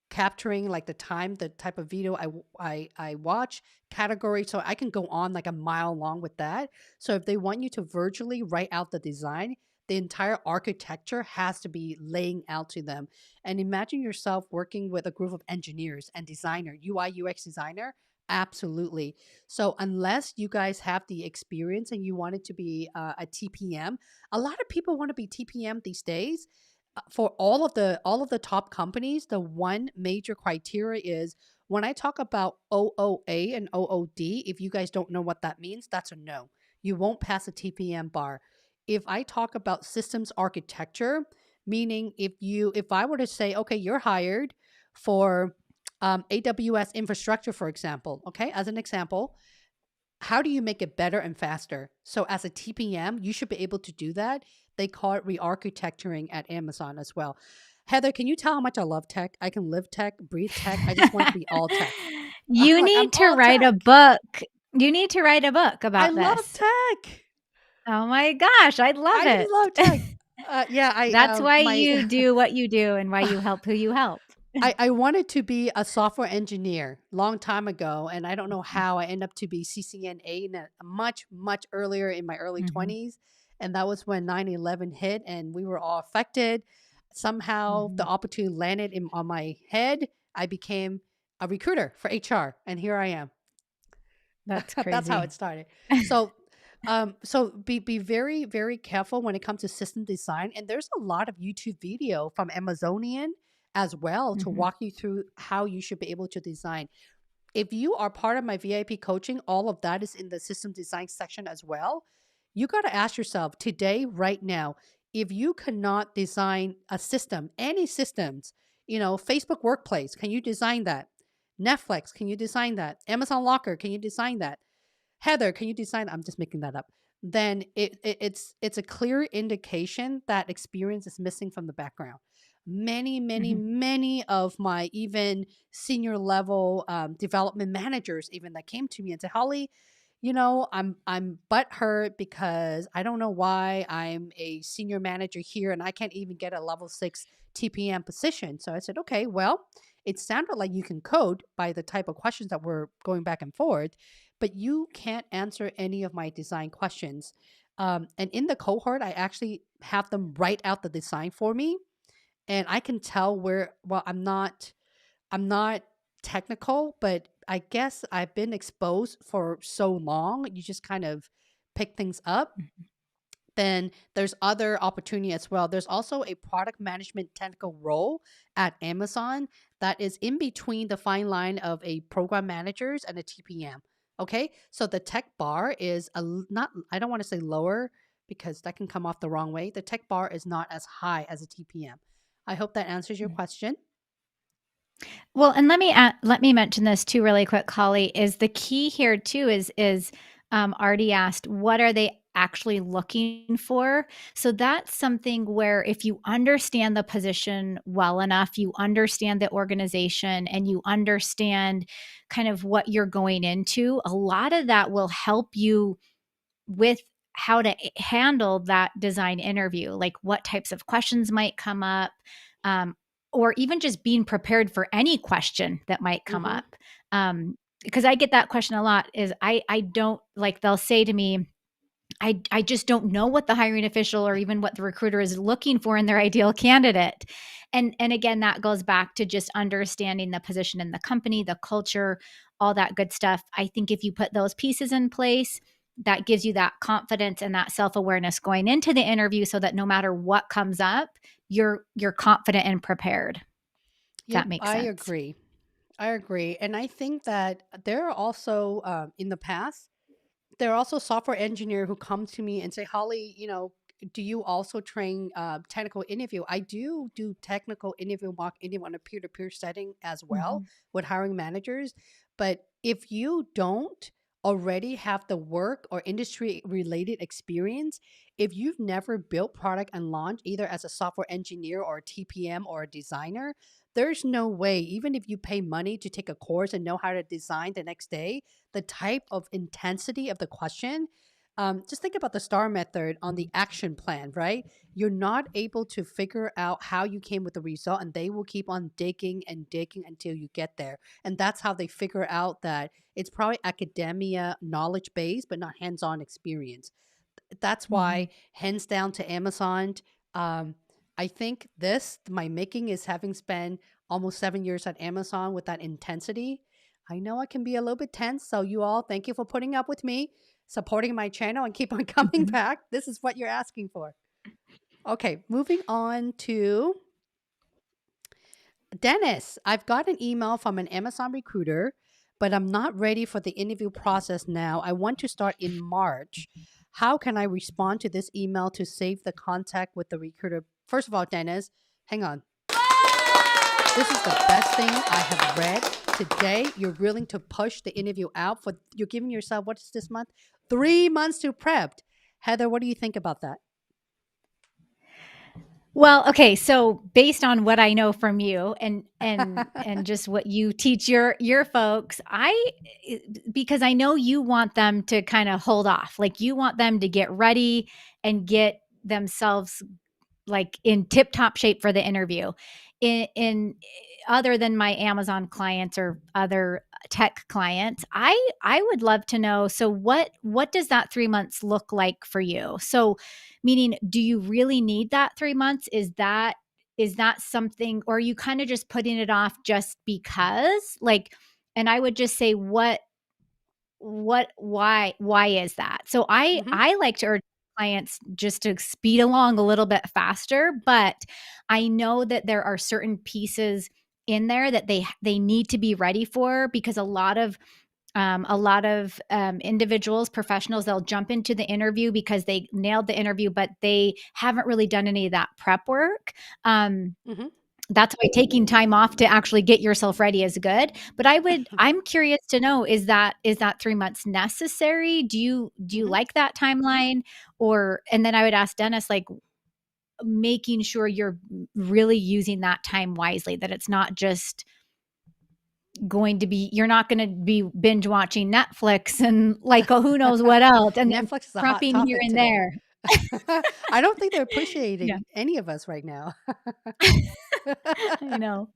capturing like the time, the type of video I watch, category. So I can go on like a mile long with that. So if they want you to virtually write out the design, the entire architecture has to be laying out to them. And imagine yourself working with a group of engineers and designer, UI, UX designer. Absolutely. So unless you guys have the experience and you want it to be a TPM, a lot of people want to be TPM these days. For all of the top companies, the one major criteria is, when I talk about OOA and OOD, if you guys don't know what that means, that's a no. You won't pass a TPM bar. If I talk about systems architecture, meaning if I were to say, okay, you're hired for AWS infrastructure, for example, okay, as an example, how do you make it better and faster? So as a TPM, you should be able to do that. They call it re-architecturing at Amazon as well. Heather, can you tell how much I love tech? I can live tech, breathe tech. I just want to be all tech. You Like, I'm need to all write a tech. book. You need to write a book I about love this. tech. Oh my gosh, I love I just it. love tech. Yeah, That's why my you do what you do and why you help who you help. I wanted to be a software engineer long time ago, and I don't know how I ended up to be CCNA in much, much earlier in my early Mhm. 20s. And that was when 9/11 hit and we were all affected. Somehow the Mhm. opportunity landed on my head. I became a recruiter for HR, and here I am. That's That's how crazy. it started. So, be very, very careful when it comes to system design. And there's a lot of YouTube video from Amazonian as well to Mhm. walk you through how you should be able to design. If you are part of my VIP coaching, all of that is in the system design section as well. You got to ask yourself today, right now, if you cannot design a system, any systems, Facebook Workplace, can you design that? Netflix, can you design that? Amazon Locker, can you design that? Heather, can you design? I'm just making that up. Then it's a clear indication that experience is missing from the background. Many, many, Mhm. many of my even senior level development managers, even that came to me and said, Holly, I'm butthurt because I don't know why I'm a senior manager here and I can't even get a level 6 TPM position. So I said, okay, well, it sounded like you can code by the type of questions that we're going back and forth, but you can't answer any of my design questions. And in the cohort, I actually have them write out the design for me, and I can tell where. Well, I'm not technical, but I guess I've been exposed for so long, you just kind of pick things up. Then there's other opportunity as well. There's also a product management technical role at Amazon that is in between the fine line of a program managers and a TPM. Okay, so the tech bar is not, I don't want to say lower because that can come off the wrong way. The tech bar is not as high as a TPM. I hope that answers your question. Well, and let me mention this too really quick, Holly, is the key here too is Artie asked, what are they actually looking for? So that's something where if you understand the position well enough, you understand the organization and you understand kind of what you're going into, a lot of that will help you with how to handle that design interview, like what types of questions might come up, um, or even just being prepared for any question that might come Mm-hmm. up. Because I get that question a lot is I don't like they'll say to me, I just don't know what the hiring official or even what the recruiter is looking for in their ideal candidate. And again, that goes back to just understanding the position in the company, the culture, all that good stuff. I think if you put those pieces in place, that gives you that confidence and that self-awareness going into the interview so that no matter what comes up, you're confident and prepared. If Yep, that makes I sense. agree. I agree. And I think that there are also, in the past, there are also software engineer who come to me and say, Holly, do you also train technical interview? I do technical interview, mock interview on a peer-to-peer setting as well Mhm. with hiring managers. But if you don't already have the work or industry related experience, if you've never built product and launched either as a software engineer or a TPM or a designer, there's no way, even if you pay money to take a course and know how to design the next day, the type of intensity of the question. Just think about the STAR method on the action plan, right? You're not able to figure out how you came with the result, and they will keep on digging and digging until you get there. And that's how they figure out that it's probably academia knowledge based, but not hands on experience. That's why, Mhm. hands down to Amazon. Um, I think my making is having spent almost 7 years at Amazon with that intensity. I know I can be a little bit tense. So, you all, thank you for putting up with me, supporting my channel, and keep on coming Mhm. back. This is what you're asking for. Okay, moving on to Dennis. I've got an email from an Amazon recruiter, but I'm not ready for the interview process now. I want to start in March. How can I respond to this email to save the contact with the recruiter? First of all, Dennis, hang on. This is the best thing I have read today. You're willing to push the interview out for, you're giving yourself, what is this month? 3 months to prep. Heather, what do you think about that? Well, okay, so based on what I know from you and just what you teach your folks, because I know you want them to kind of hold off. Like you want them to get ready and get themselves like in tip-top shape for the interview. In other than my Amazon clients or other tech clients, I would love to know, so what does that 3 months look like for you? So meaning, do you really need that 3 months? Is that something, or are you kind of just putting it off just because? Like, and I would just say why is that? So I Hmm. I like to urge clients just to speed along a little bit faster, but I know that there are certain pieces in there that they need to be ready for, because a lot of individuals, professionals, they'll jump into the interview because they nailed the interview, but they haven't really done any of that prep work. Hmm. That's why taking time off to actually get yourself ready is good. But I'm curious to know, is that 3 months necessary? Do you Hmm. like that timeline? Or and then I would ask Dennis, like, making sure you're really using that time wisely, that it's not just you're not going to be binge watching Netflix and like, oh, who knows what else, and then Netflix is a hot cropping here topic and today. there. I don't think they're Yeah. appreciating any of us right now. I know.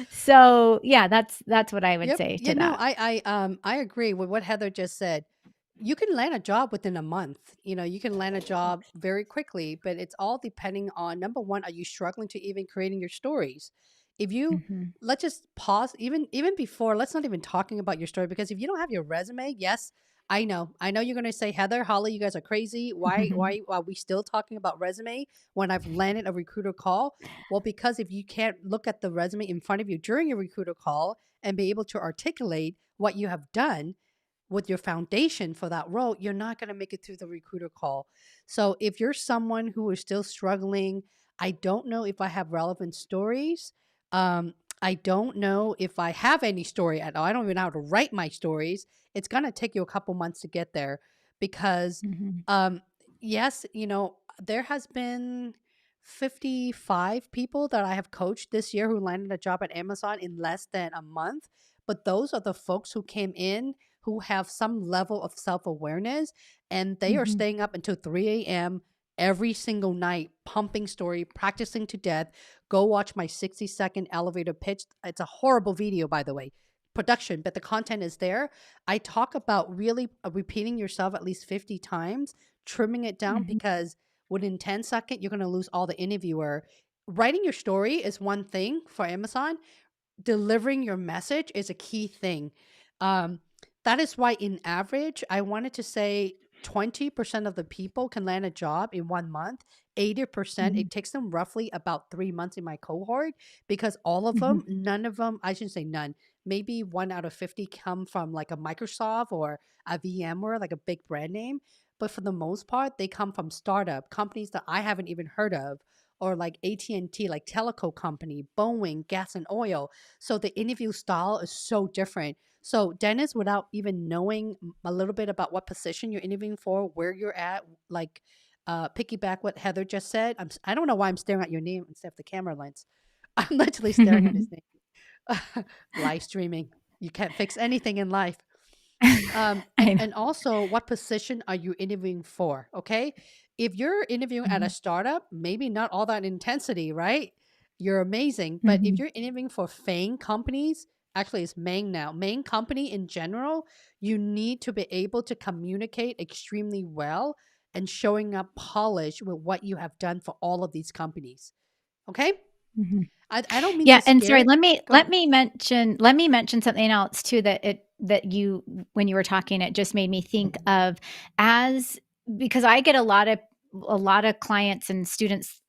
So, yeah, that's what I would Yep. say Yeah, to no, that. I agree with what Heather just said. You can land a job within a month. You know, you can land a job very quickly, but it's all depending on number one, are you struggling to even creating your stories? If you Mhm. let's just pause even before, let's not even talking about your story because if you don't have your resume, yes, I know. I know you're gonna say, Heather, Holly, you guys are crazy. Why are we still talking about resume when I've landed a recruiter call? Well, because if you can't look at the resume in front of you during a recruiter call and be able to articulate what you have done with your foundation for that role, you're not going to make it through the recruiter call. So if you're someone who is still struggling, I don't know if I have relevant stories. I don't know if I have any story at all. I don't even know how to write my stories. It's going to take you a couple months to get there because, Mhm. um, yes, there has been 55 people that I have coached this year who landed a job at Amazon in less than a month. But those are the folks who came in who have some level of self-awareness and they are Mhm. staying up until 3 a.m. every single night, pumping story, practicing to death. Go watch my 60-second elevator pitch. It's a horrible video, by the way, production, but the content is there. I talk about really repeating yourself at least 50 times, trimming it down Mhm. because within 10 seconds, you're going to lose all the interviewer. Writing your story is one thing for Amazon. Delivering your message is a key thing. Um, that is why, in average, I wanted to say 20% of the people can land a job in 1 month. 80%, Mhm. it takes them roughly about 3 months in my cohort because all of them, Mhm. none of them, I shouldn't say none, maybe 1 out of 50 come from like a Microsoft or a VMware, like a big brand name. But for the most part, they come from startup companies that I haven't even heard of, or like AT&T, like telco company, Boeing, gas and oil. So the interview style is so different. So Dennis, without even knowing a little bit about what position you're interviewing for, where you're at, like piggyback what Heather just said. I don't know why I'm staring at your name instead of the camera lens. I'm literally staring at his name. Live streaming. You can't fix anything in life. I know. And also, what position are you interviewing for? Okay, if you're interviewing at a Mhm. startup, maybe not all that intensity, right? You're amazing, but if Mhm. you're interviewing for FAANG companies, actually it's main now, main company in general, you need to be able to communicate extremely well and showing up polished with what you have done for all of these companies. Okay, Mhm. I don't mean Yeah, to and sorry, scare. Go let ahead. me mention something else too that you when you were talking, it just made me think of as because I get a lot of clients and students,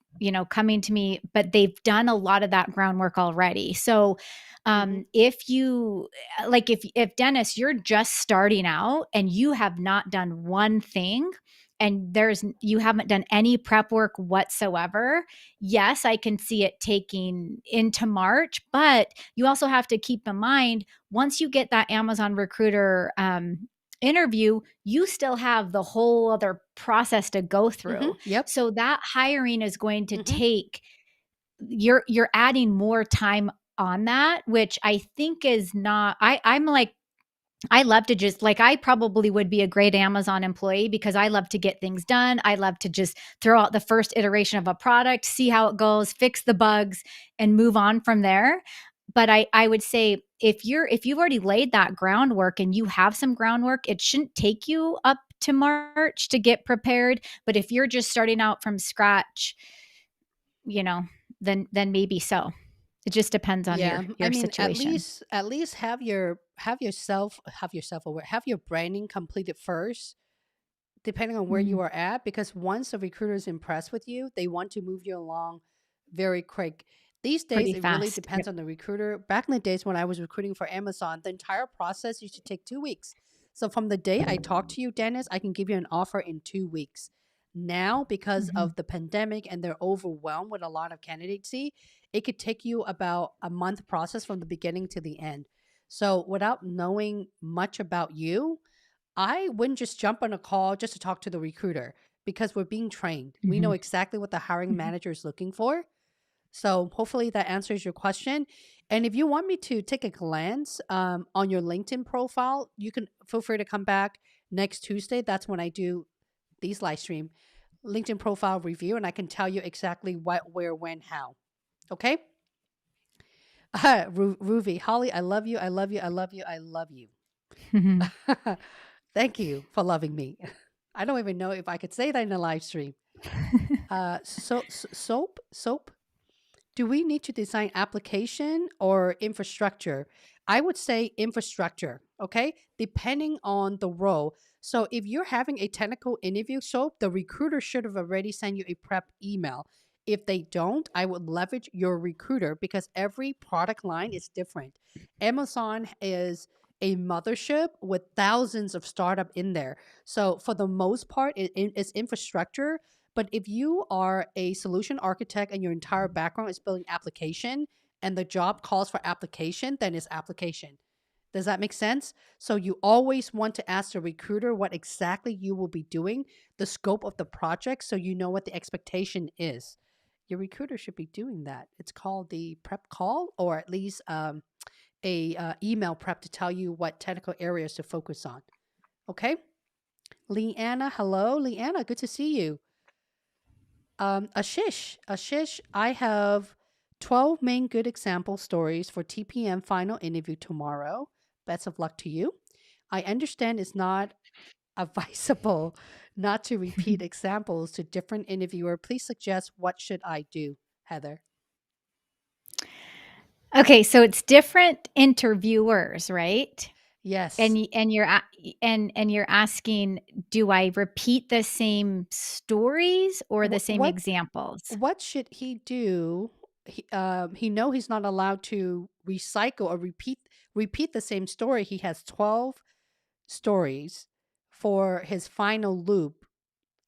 coming to me, but they've done a lot of that groundwork already. So, Hmm. if you like if Dennis, you're just starting out and you have not done one thing and you haven't done any prep work whatsoever, yes, I can see it taking into March, but you also have to keep in mind once you get that Amazon recruiter interview, you still have the whole other process to go Hmm. through. Yep. So that hiring is going to Hmm. take you're adding more time on that, which I think is not I'm like I love to just like I probably would be a great Amazon employee because I love to get things done. I love to just throw out the first iteration of a product, see how it goes, fix the bugs and move on from there. But I would say if you've already laid that groundwork and you have some groundwork, it shouldn't take you up to March to get prepared, but if you're just starting out from scratch, you know, then maybe so. It just depends on Yeah, I your mean, at situation. least have yourself aware, have your branding completed first, depending on where you Mhm. are at. Because once the recruiter is impressed with you, they want to move you along very quick. These days, Pretty it really fast. depends Yep. on the recruiter. Back in the days when I was recruiting for Amazon, the entire process used to take 2 weeks. So from the day I talk to you, Dennis, I can give you an offer in 2 weeks. Now, because Mhm. of the pandemic and they're overwhelmed with a lot of candidates, it could take you about a month process from the beginning to the end. So without knowing much about you, I wouldn't just jump on a call just to talk to the recruiter because we're being trained. We know Mhm. exactly what the hiring Mhm. manager is looking for. So hopefully that answers your question. And if you want me to take a glance on your LinkedIn profile, you can feel free to come back next Tuesday. That's when I do these live stream LinkedIn profile review, and I can tell you exactly what, where, when, how. Okay? Ruby, Holly, I love you. I love you. I love you. I love you. Thank you for loving me. I don't even know if I could say that in a live stream. Soap. Do we need to design application or infrastructure? I would say infrastructure, okay? Depending on the role. So if you're having a technical interview, so the recruiter should have already sent you a prep email. If they don't, I would leverage your recruiter because every product line is different. Amazon is a mothership with thousands of startup in there. So for the most part, it's infrastructure. But if you are a solution architect and your entire background is building application and the job calls for application, then it's application. Does that make sense? So you always want to ask the recruiter what exactly you will be doing, the scope of the project, so you know what the expectation is. Your recruiter should be doing that. It's called the prep call, or at least a email prep to tell you what technical areas to focus on. Okay? Leanna, hello. Leanna, good to see you. Ashish, I have 12 main good example stories for TPM final interview tomorrow. Best of luck to you. I understand it's not advisable not to repeat examples to different interviewer. Please suggest what should I do, Heather? Okay, so it's different interviewers, right? Yes. And you're asking, do I repeat the same stories or the same What examples? what should he do? He know he's not allowed to recycle or repeat the same story. He has 12 stories for his final loop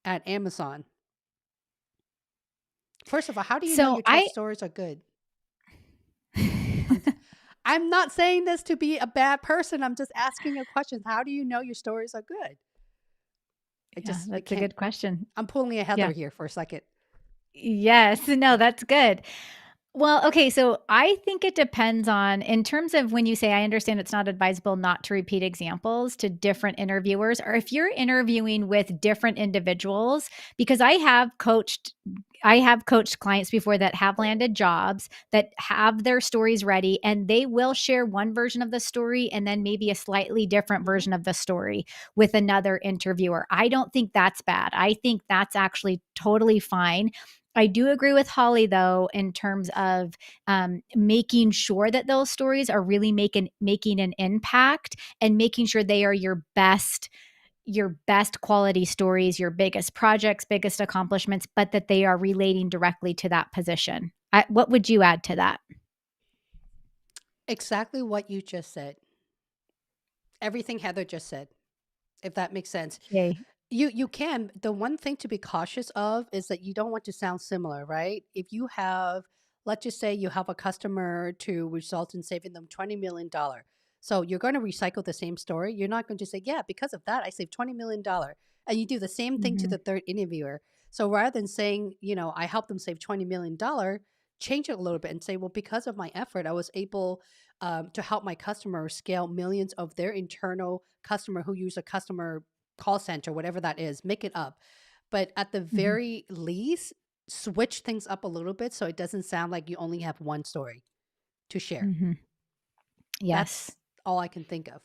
at Amazon. First of all, how do you know So your 12 stories are good? I'm not saying this to be a bad person. I'm just asking a question. How do you know your stories are good? yeah, I that's a can't. good question. I'm pulling a Heather Yeah. here for a second. Yes. No, that's good. Well, okay, so I think it depends on in terms of when you say I understand it's not advisable not to repeat examples to different interviewers, or if you're interviewing with different individuals, because I have coached clients before that have landed jobs that have their stories ready and they will share one version of the story and then maybe a slightly different version of the story with another interviewer. I don't think that's bad. I think that's actually totally fine. I do agree with Holly though in terms of making sure that those stories are really making an impact and making sure they are your best quality stories, your biggest projects, biggest accomplishments, but that they are relating directly to that position. What would you add to that? Exactly what you just said. Everything Heather just said, if that makes sense. Okay. You can. The one thing to be cautious of is that you don't want to sound similar, right? If you have, let's just say you have a customer to result in saving them $20 million. So you're going to recycle the same story. You're not going to say, yeah, because of that, I saved $20 million. And you do the same thing to Mhm. the third interviewer. So rather than saying, I helped them save $20 million, change it a little bit and say, well, because of my effort, I was able to help my customer scale millions of their internal customer who use a customer call center, whatever that is, make it up. But at the Mhm. very least, switch things up a little bit so it doesn't sound like you only have one story to share. Mhm. Yes. That's all I can think of.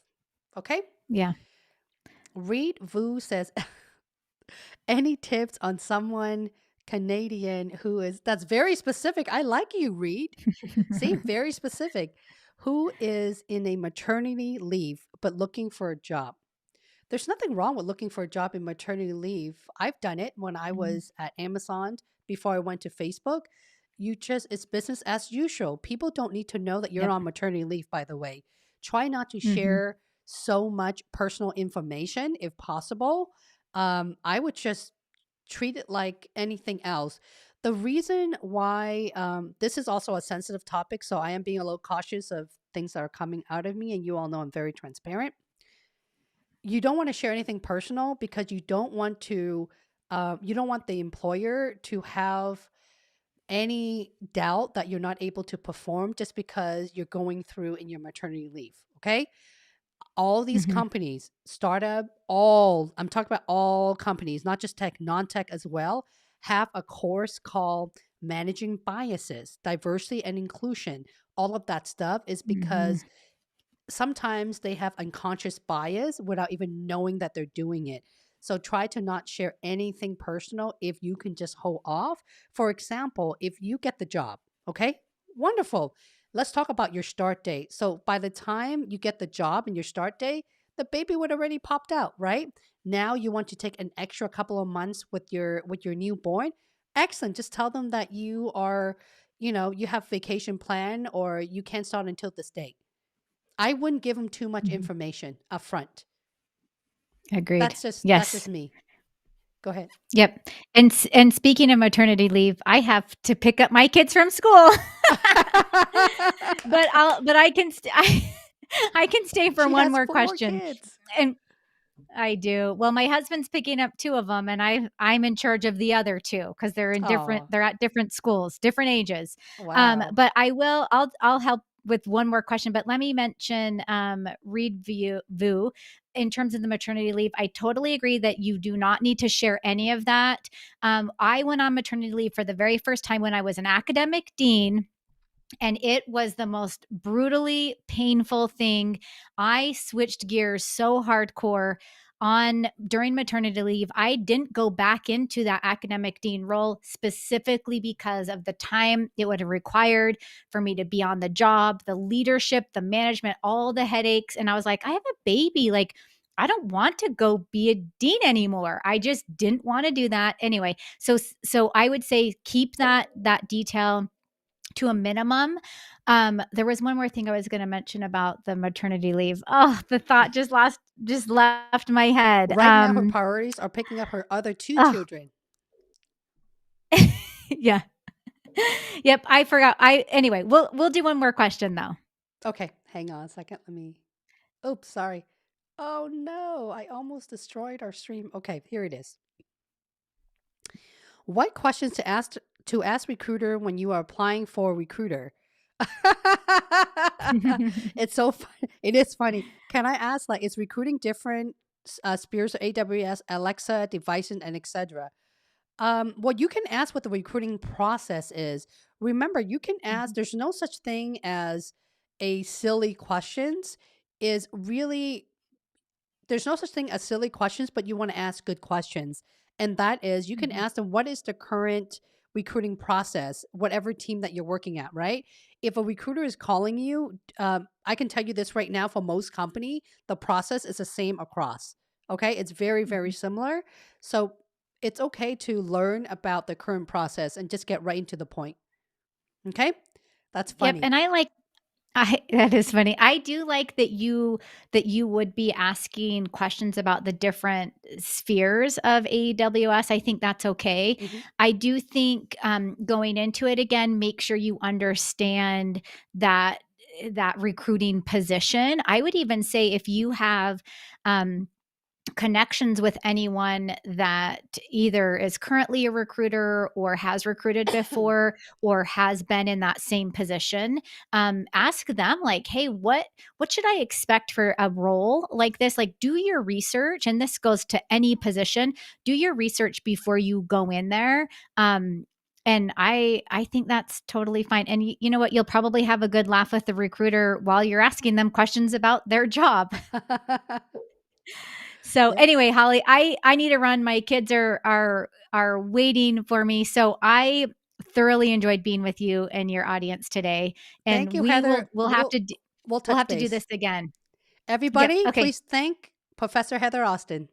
Okay? Yeah. Reed Vu says, any tips on someone Canadian that's very specific. I like you, Reed. See, very specific. Who is in a maternity leave but looking for a job? There's nothing wrong with looking for a job in maternity leave. I've done it when I Mhm. was at Amazon before I went to Facebook. It's business as usual. People don't need to know that you're Yep. on maternity leave, by the way. Try not to Mhm. share so much personal information if possible. I would just treat it like anything else. The reason why this is also a sensitive topic, so I am being a little cautious of things that are coming out of me, and you all know I'm very transparent. You don't want to share anything personal because you don't want the employer to have any doubt that you're not able to perform just because you're going through in your maternity leave. Okay. All these Mhm. companies, startup, all, I'm talking about all companies, not just tech, non-tech as well, have a course called Managing Biases, Diversity and Inclusion. All of that stuff is Mhm. because sometimes they have unconscious bias without even knowing that they're doing it. So try to not share anything personal if you can just hold off. For example, if you get the job, okay, wonderful. Let's talk about your start date. So by the time you get the job and your start date, the baby would already popped out, right? Now you want to take an extra couple of months with your newborn. Excellent. Just tell them that you are, you have vacation plan or you can't start until this date. I wouldn't give them too much Mhm. information upfront. Agreed. That's Yes. just me. Go ahead. Yep. And speaking of maternity leave, I have to pick up my kids from school. But I can stay for She one has more 4 question. kids. And I do. Well, my husband's picking up 2 of them, and I'm in charge of the other 2 because Oh, they're at different schools, different ages. wow. But I'll help with one more question, but let me mention, Read Vu in terms of the maternity leave. I totally agree that you do not need to share any of that. I went on maternity leave for the very first time when I was an academic dean, and it was the most brutally painful thing. I switched gears so hardcore on during maternity leave. I didn't go back into that academic dean role specifically because of the time it would have required for me to be on the job, the leadership, the management, all the headaches. And I was like, I have a baby. Like, I don't want to go be a dean anymore. I just didn't want to do that. Anyway, so I would say keep that detail to a minimum. There was one more thing I was going to mention about the maternity leave. Oh, the thought just left my head. Right now, her priorities are picking up her other 2 Oh, children. yeah. Yep, I forgot. I Anyway, we'll do one more question though. Okay, hang on a second. Oops, sorry. Oh no, I almost destroyed our stream. Okay, here it is. What questions to ask recruiter when you are applying for a recruiter? It's so fun. It is funny. Can I ask, like, is recruiting different spheres of AWS, Alexa, devices, and etc.? What you can ask what the recruiting process is. Remember, you can ask. Mhm, There's no such thing as a silly questions. Is really There's no such thing as silly questions, but you want to ask good questions. And that is, you can mhm, ask them, what is the current recruiting process, whatever team that you're working at, right? If a recruiter is calling you, I can tell you this right now for most company, the process is the same across. Okay. It's very, very mhm. similar. So it's okay to learn about the current process and just get right into the point. Okay. That's Yep, funny. and I like I that is funny. I do like that you would be asking questions about the different spheres of AWS. I think that's okay. Hmm. I do think, going into it again, make sure you understand that that recruiting position. I would even say if you have, um, connections with anyone that either is currently a recruiter or has recruited before or has been in that same position, ask them like, hey, what should I expect for a role like this? Like, do your research, and this goes to any position. Do your research before you go in there. And I think that's totally fine. And you know what, you'll probably have a good laugh with the recruiter while you're asking them questions about their job. So Yep. anyway, Holly, I need to run. My kids are waiting for me. So I thoroughly enjoyed being with you and your audience today, Thank and you, Heather. We'll we'll touch have to do base. this again. Yep. Everybody, Okay. please thank Professor Heather Austin.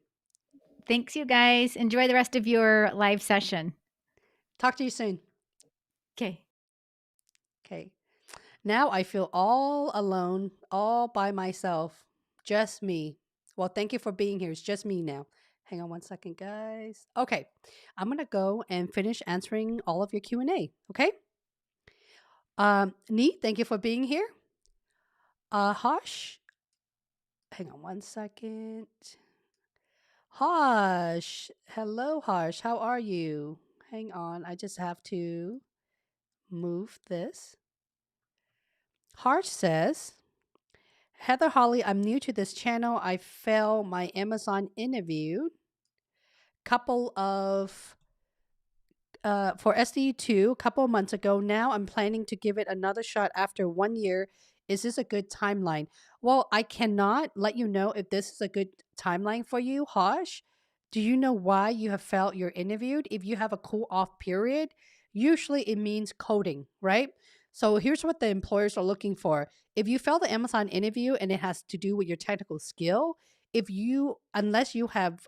Thanks, you guys. Enjoy the rest of your live session. Talk to you soon. Okay. Okay. Now I feel all alone, all by myself. Just me. Well, thank you for being here. It's just me now. Hang on one second, guys. Okay. I'm going to go and finish answering all of your Q&A. Okay. Nee, thank you for being here. Harsh, hang on one second. Harsh. Hello, Harsh. How are you? Hang on. I just have to. move this. Harsh says, Heather Holly, I'm new to this channel. I failed my Amazon interview. Couple of for SDE2 a couple of months ago. Now I'm planning to give it another shot after 1 year. Is this a good timeline? Well, I cannot let you know if this is a good timeline for you, Harsh. Do you know why you have failed your interviewed? If you have a cool off period, usually it means coding, right? So here's what the employers are looking for. If you fail the Amazon interview and it has to do with your technical skill, unless you have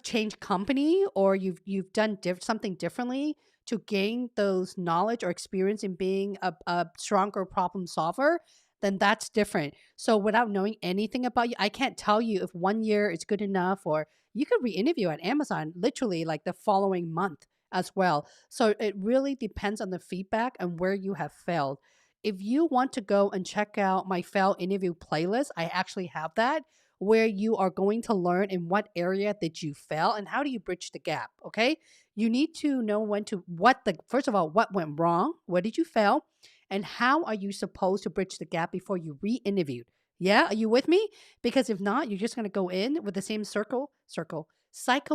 changed company or you've done something differently to gain those knowledge or experience in being a stronger problem solver, then that's different. So without knowing anything about you, I can't tell you if 1 year is good enough, or you could re-interview at Amazon literally like the following month as well. So it really depends on the feedback and where you have failed. If you want to go and check out my fail interview playlist, I actually have that, where you are going to learn in what area did you fail and how do you bridge the gap. Okay, you need to know first of all, what went wrong, where did you fail, and how are you supposed to bridge the gap before you re-interviewed. Yeah, are you with me? Because if not, you're just going to go in with the same cycle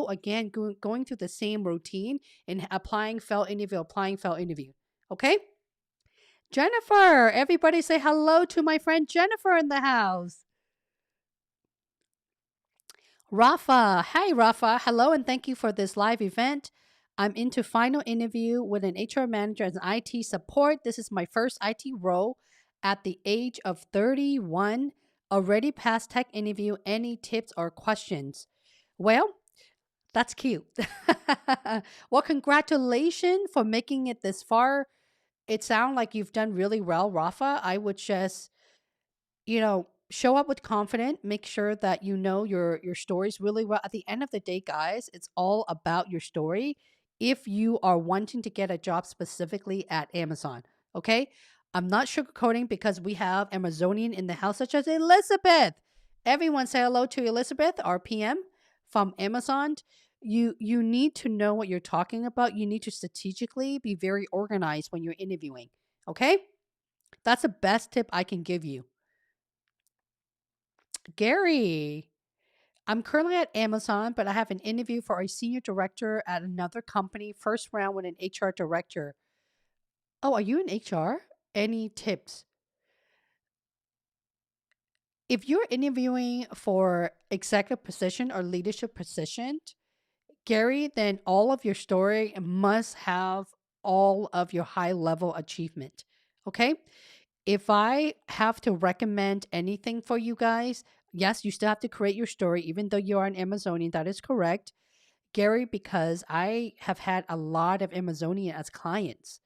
again, going through the same routine and applying fail interview. Okay, Jennifer, everybody say hello to my friend Jennifer in the house. Rafa, hi Rafa, hello and thank you for this live event. I'm into final interview with an HR manager as an IT support. This is my first IT role at the age of 31. Already passed tech interview. Any tips or questions? Well, that's cute. Well, congratulations for making it this far. It sounds like you've done really well, Rafa. I would just show up with confidence, make sure that you know your stories really well. At the end of the day, guys, it's all about your story if you are wanting to get a job specifically at Amazon. Okay, I'm not sugarcoating because we have Amazonian in the house, such as Elizabeth. Everyone say hello to Elizabeth, our PM from Amazon. You need to know what you're talking about. You need to strategically be very organized when you're interviewing. Okay, that's the best tip I can give you. Gary, I'm currently at Amazon, but I have an interview for a senior director at another company. First round with an HR director. Oh, are you in HR? Any tips? If you're interviewing for executive position or leadership position, Gary, then all of your story must have all of your high level achievement. Okay? If I have to recommend anything for you guys, yes, you still have to create your story, even though you are an Amazonian. That is correct, Gary, because I have had a lot of Amazonian as clients.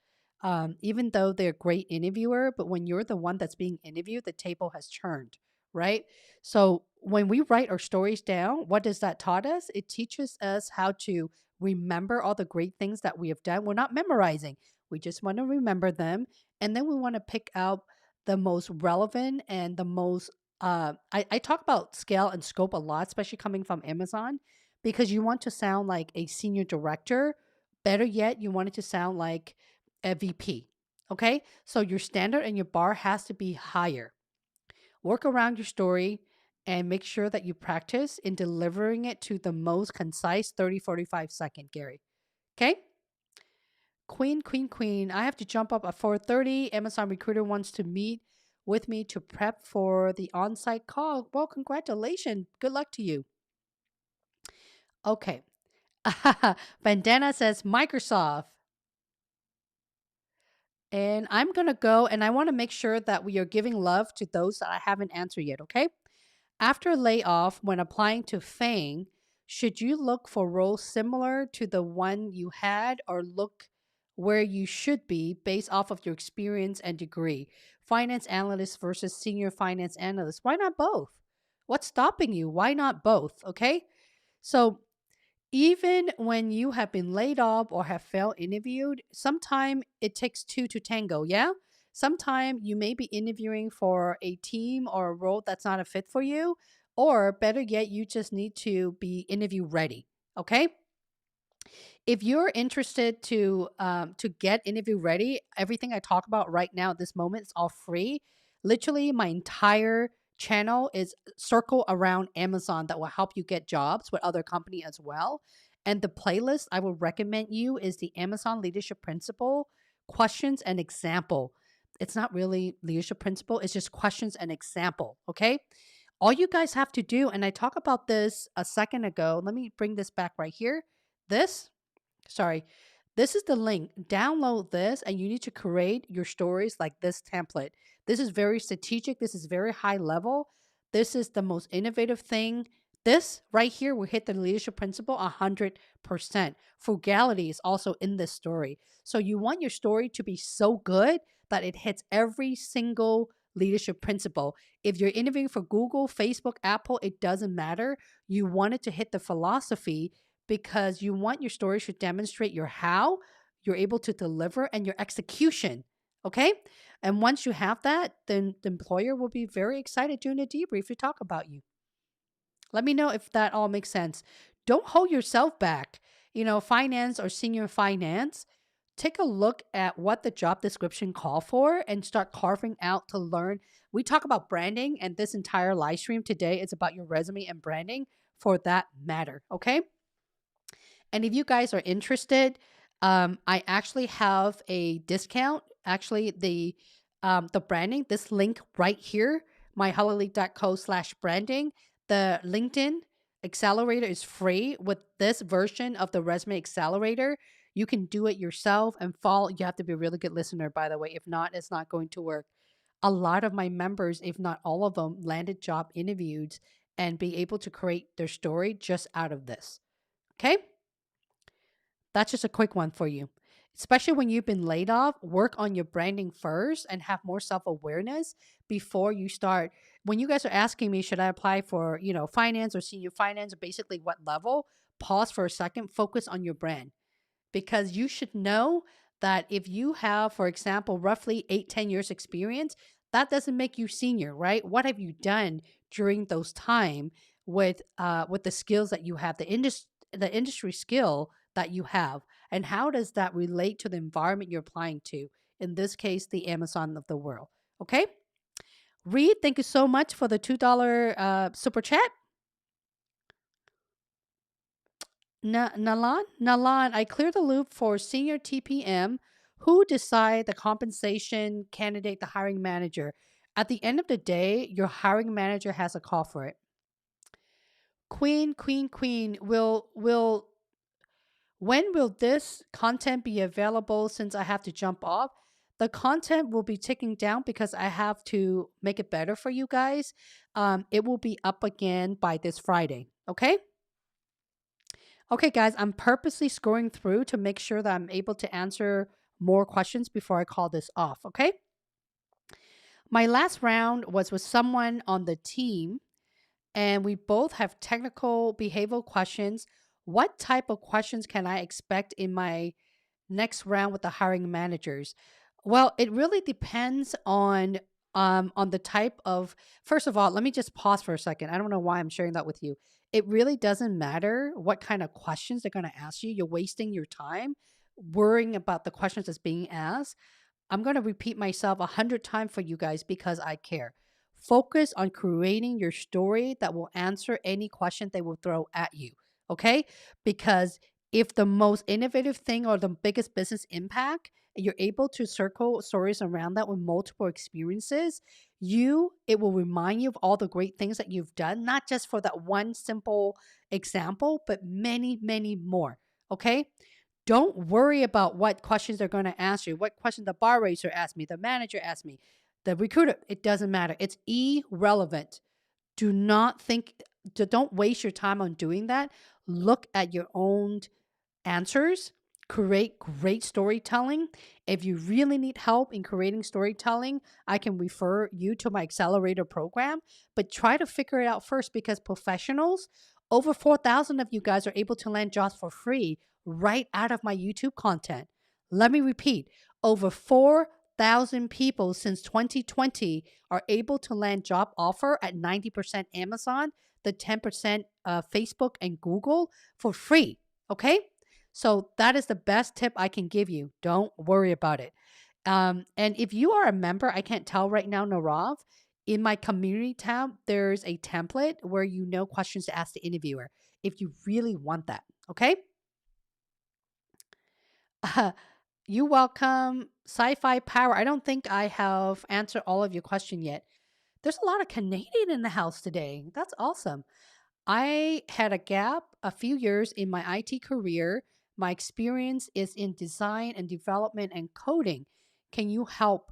Even though they're a great interviewer, but when you're the one that's being interviewed, the table has turned, right? So when we write our stories down, what does that taught us? It teaches us how to remember all the great things that we have done. We're not memorizing. We just want to remember them. And then we want to pick out the most relevant and the most, I talk about scale and scope a lot, especially coming from Amazon, because you want to sound like a senior director. Better yet, you want it to sound like a VP. Okay. So your standard and your bar has to be higher. Work around your story and make sure that you practice in delivering it to the most concise 30-45 second, Gary. Okay. Queen. I have to jump up at 4:30. Amazon recruiter wants to meet with me to prep for the on-site call. Well, congratulations. Good luck to you. Okay. Bandana says Microsoft. And I'm going to go and I want to make sure that we are giving love to those that I haven't answered yet, okay? After layoff, when applying to FAANG, should you look for roles similar to the one you had or look where you should be based off of your experience and degree? Finance analyst versus senior finance analyst. Why not both? What's stopping you? Why not both? Okay? So even when you have been laid off or have failed interviewed, sometimes it takes two to tango, yeah? Sometimes you may be interviewing for a team or a role that's not a fit for you, or better yet, you just need to be interview ready, okay? If you're interested to get interview ready, everything I talk about right now at this moment is all free. Literally, my entire channel is circle around Amazon that will help you get jobs with other company as well. And the playlist I will recommend you is the Amazon Leadership Principle questions and example. It's not really leadership principle, it's just questions and example. Okay. All you guys have to do, and I talked about this a second ago. Let me bring this back right here. This sorry, this is the link. Download this and you need to create your stories like this template. This is very strategic. This is very high level. This is the most innovative thing. This right here will hit the leadership principle 100%. Frugality is also in this story. So you want your story to be so good that it hits every single leadership principle. If you're interviewing for Google, Facebook, Apple, it doesn't matter. You want it to hit the philosophy because you want your story to demonstrate your how you're able to deliver and your execution. Okay. And once you have that, then the employer will be very excited during the debrief to talk about you. Let me know if that all makes sense. Don't hold yourself back. Finance or senior finance, take a look at what the job description call for and start carving out to learn. We talk about branding, and this entire live stream today is about your resume and branding for that matter. Okay. And if you guys are interested, I actually have a discount. Actually, the branding, this link right here, myhollyleague.co/branding, the LinkedIn Accelerator is free. With this version of the Resume Accelerator, you can do it yourself and follow. You have to be a really good listener, by the way. If not, it's not going to work. A lot of my members, if not all of them, landed job interviews and be able to create their story just out of this. Okay? That's just a quick one for you. Especially when you've been laid off, work on your branding first and have more self-awareness before you start. When you guys are asking me, should I apply for, finance or senior finance, or basically what level, pause for a second, focus on your brand. Because you should know that if you have, for example, roughly 8-10 years experience, that doesn't make you senior, right? What have you done during those time with the skills that you have, the industry skill that you have, and how does that relate to the environment you're applying to? In this case, the Amazon of the world. Okay, Reed, thank you so much for the $2 super chat. Nalan, I cleared the loop for senior TPM. Who decide the compensation candidate, the hiring manager? At the end of the day, your hiring manager has a call for it. Queen, when will this content be available since I have to jump off? The content will be ticking down because I have to make it better for you guys. It will be up again by this Friday. Okay? Okay, guys, I'm purposely scrolling through to make sure that I'm able to answer more questions before I call this off. Okay? My last round was with someone on the team, and we both have technical behavioral questions. What type of questions can I expect in my next round with the hiring managers? Well, it really depends on the type of. First of all, let me just pause for a second. I don't know why I'm sharing that with you. It really doesn't matter what kind of questions they're going to ask you. You're wasting your time worrying about the questions that's being asked. I'm going to repeat myself 100 times for you guys because I care. Focus on creating your story that will answer any question they will throw at you. Okay? Because if the most innovative thing or the biggest business impact, you're able to circle stories around that with multiple experiences, it will remind you of all the great things that you've done, not just for that one simple example, but many, many more. Okay? Don't worry about what questions they're going to ask you, what question the bar raiser asked me, the manager asked me, the recruiter. It doesn't matter. It's irrelevant. Don't waste your time on doing that. Look at your own answers. Create great storytelling. If you really need help in creating storytelling, I can refer you to my accelerator program, but try to figure it out first because professionals, over 4,000 of you guys are able to land jobs for free right out of my YouTube content. Let me repeat, over 4,000 people since 2020 are able to land job offer at 90% Amazon, the 10% Facebook and Google for free. Okay? So that is the best tip I can give you. Don't worry about it. And if you are a member, I can't tell right now, Narav, in my community tab, there's a template where you know questions to ask the interviewer if you really want that. Okay. You welcome Sci-Fi Power. I don't think I have answered all of your question yet. There's a lot of Canadian in the house today. That's awesome. I had a gap a few years in my IT career. My experience is in design and development and coding. Can you help?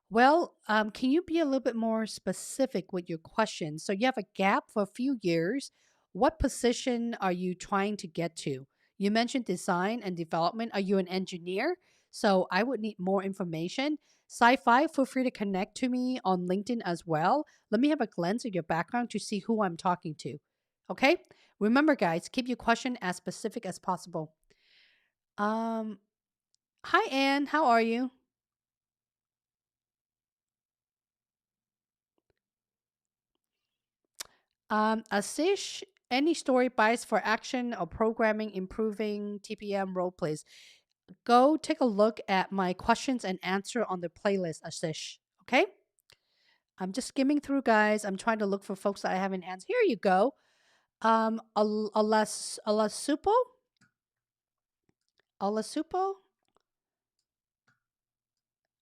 Well, can you be a little bit more specific with your question? So you have a gap for a few years. What position are you trying to get to? You mentioned design and development. Are you an engineer? So I would need more information. Sci-fi, feel free to connect to me on LinkedIn as well. Let me have a glance at your background to see who I'm talking to. Okay? Remember, guys, keep your question as specific as possible. Um, Hi, Anne. How are you? Asish, any story bias for action or programming improving TPM role plays? Go take a look at my questions and answer on the playlist, Asish. Okay? I'm just skimming through, guys. I'm trying to look for folks that I haven't answered. Here you go. Alasupo? Alasupo?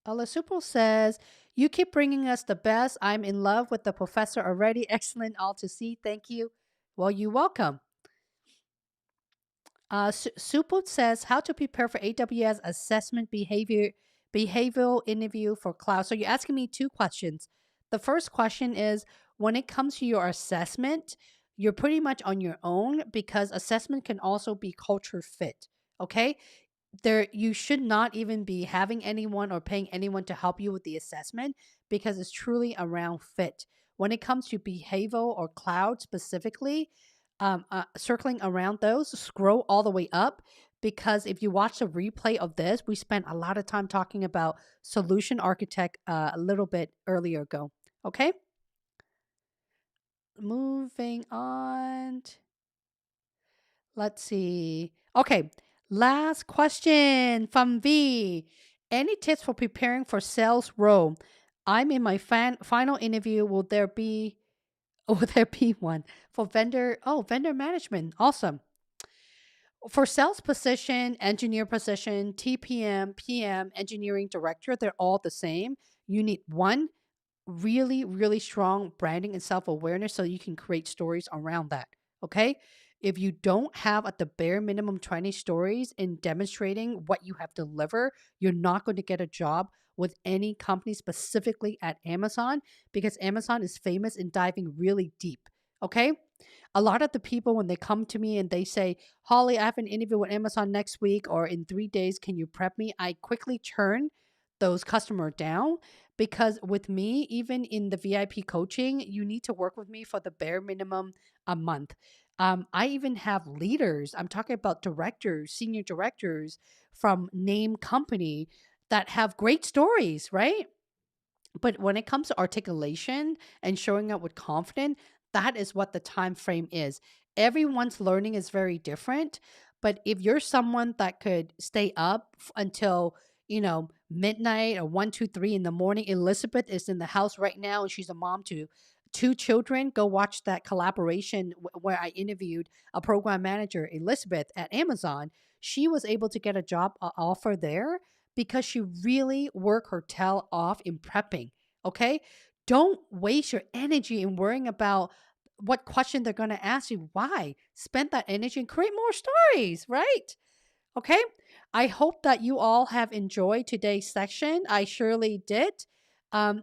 Alasupo says, you keep bringing us the best. I'm in love with the professor already. Excellent all to see. Thank you. Well, you're welcome. Suput says, how to prepare for AWS assessment behavioral interview for cloud. So you're asking me two questions. The first question is, when it comes to your assessment, you're pretty much on your own because assessment can also be culture fit. Okay. There, you should not even be having anyone or paying anyone to help you with the assessment because it's truly around fit. When it comes to behavioral or cloud specifically, circling around those, scroll all the way up because if you watch the replay of this, we spent a lot of time talking about solution architect a little bit earlier ago. Okay, moving on. Let's see. Okay, last question from V. Any tips for preparing for sales role? I'm in my final interview. Will there be will there be one for vendor? Oh, vendor management. Awesome. For sales position, engineer position, TPM, PM, engineering director, they're all the same. You need one really, really strong branding and self awareness so you can create stories around that. Okay. If you don't have at the bare minimum 20 stories in demonstrating what you have delivered, you're not going to get a job with any company, specifically at Amazon, because Amazon is famous in diving really deep. Okay. A lot of the people, when they come to me and they say, Holly, I have an interview with Amazon next week or in 3 days, can you prep me? I quickly turn those customers down because with me, even in the VIP coaching, you need to work with me for the bare minimum a month. I even have leaders, I'm talking about directors, senior directors from name company that have great stories, right? But when it comes to articulation and showing up with confidence, that is what the time frame is. Everyone's learning is very different, but if you're someone that could stay up until, midnight or 1 2 3 in the morning, Elizabeth is in the house right now and she's a mom to two children. Go watch that collaboration where I interviewed a program manager, Elizabeth, at Amazon. She was able to get a job offer there because she really worked her tail off in prepping. Okay. Don't waste your energy in worrying about what question they're going to ask you. Why? Spend that energy and create more stories, right? Okay. I hope that you all have enjoyed today's section. I surely did.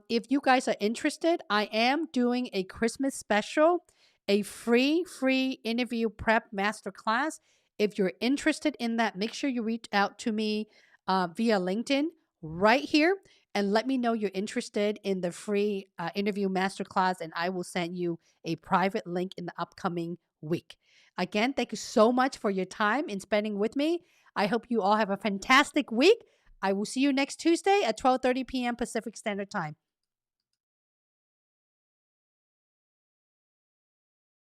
If you guys are interested, I am doing a Christmas special, a free interview prep masterclass. If you're interested in that, make sure you reach out to me via LinkedIn right here and let me know you're interested in the free interview masterclass, and I will send you a private link in the upcoming week. Again, thank you so much for your time in spending with me. I hope you all have a fantastic week. I will see you next Tuesday at 12:30 p.m. Pacific Standard Time.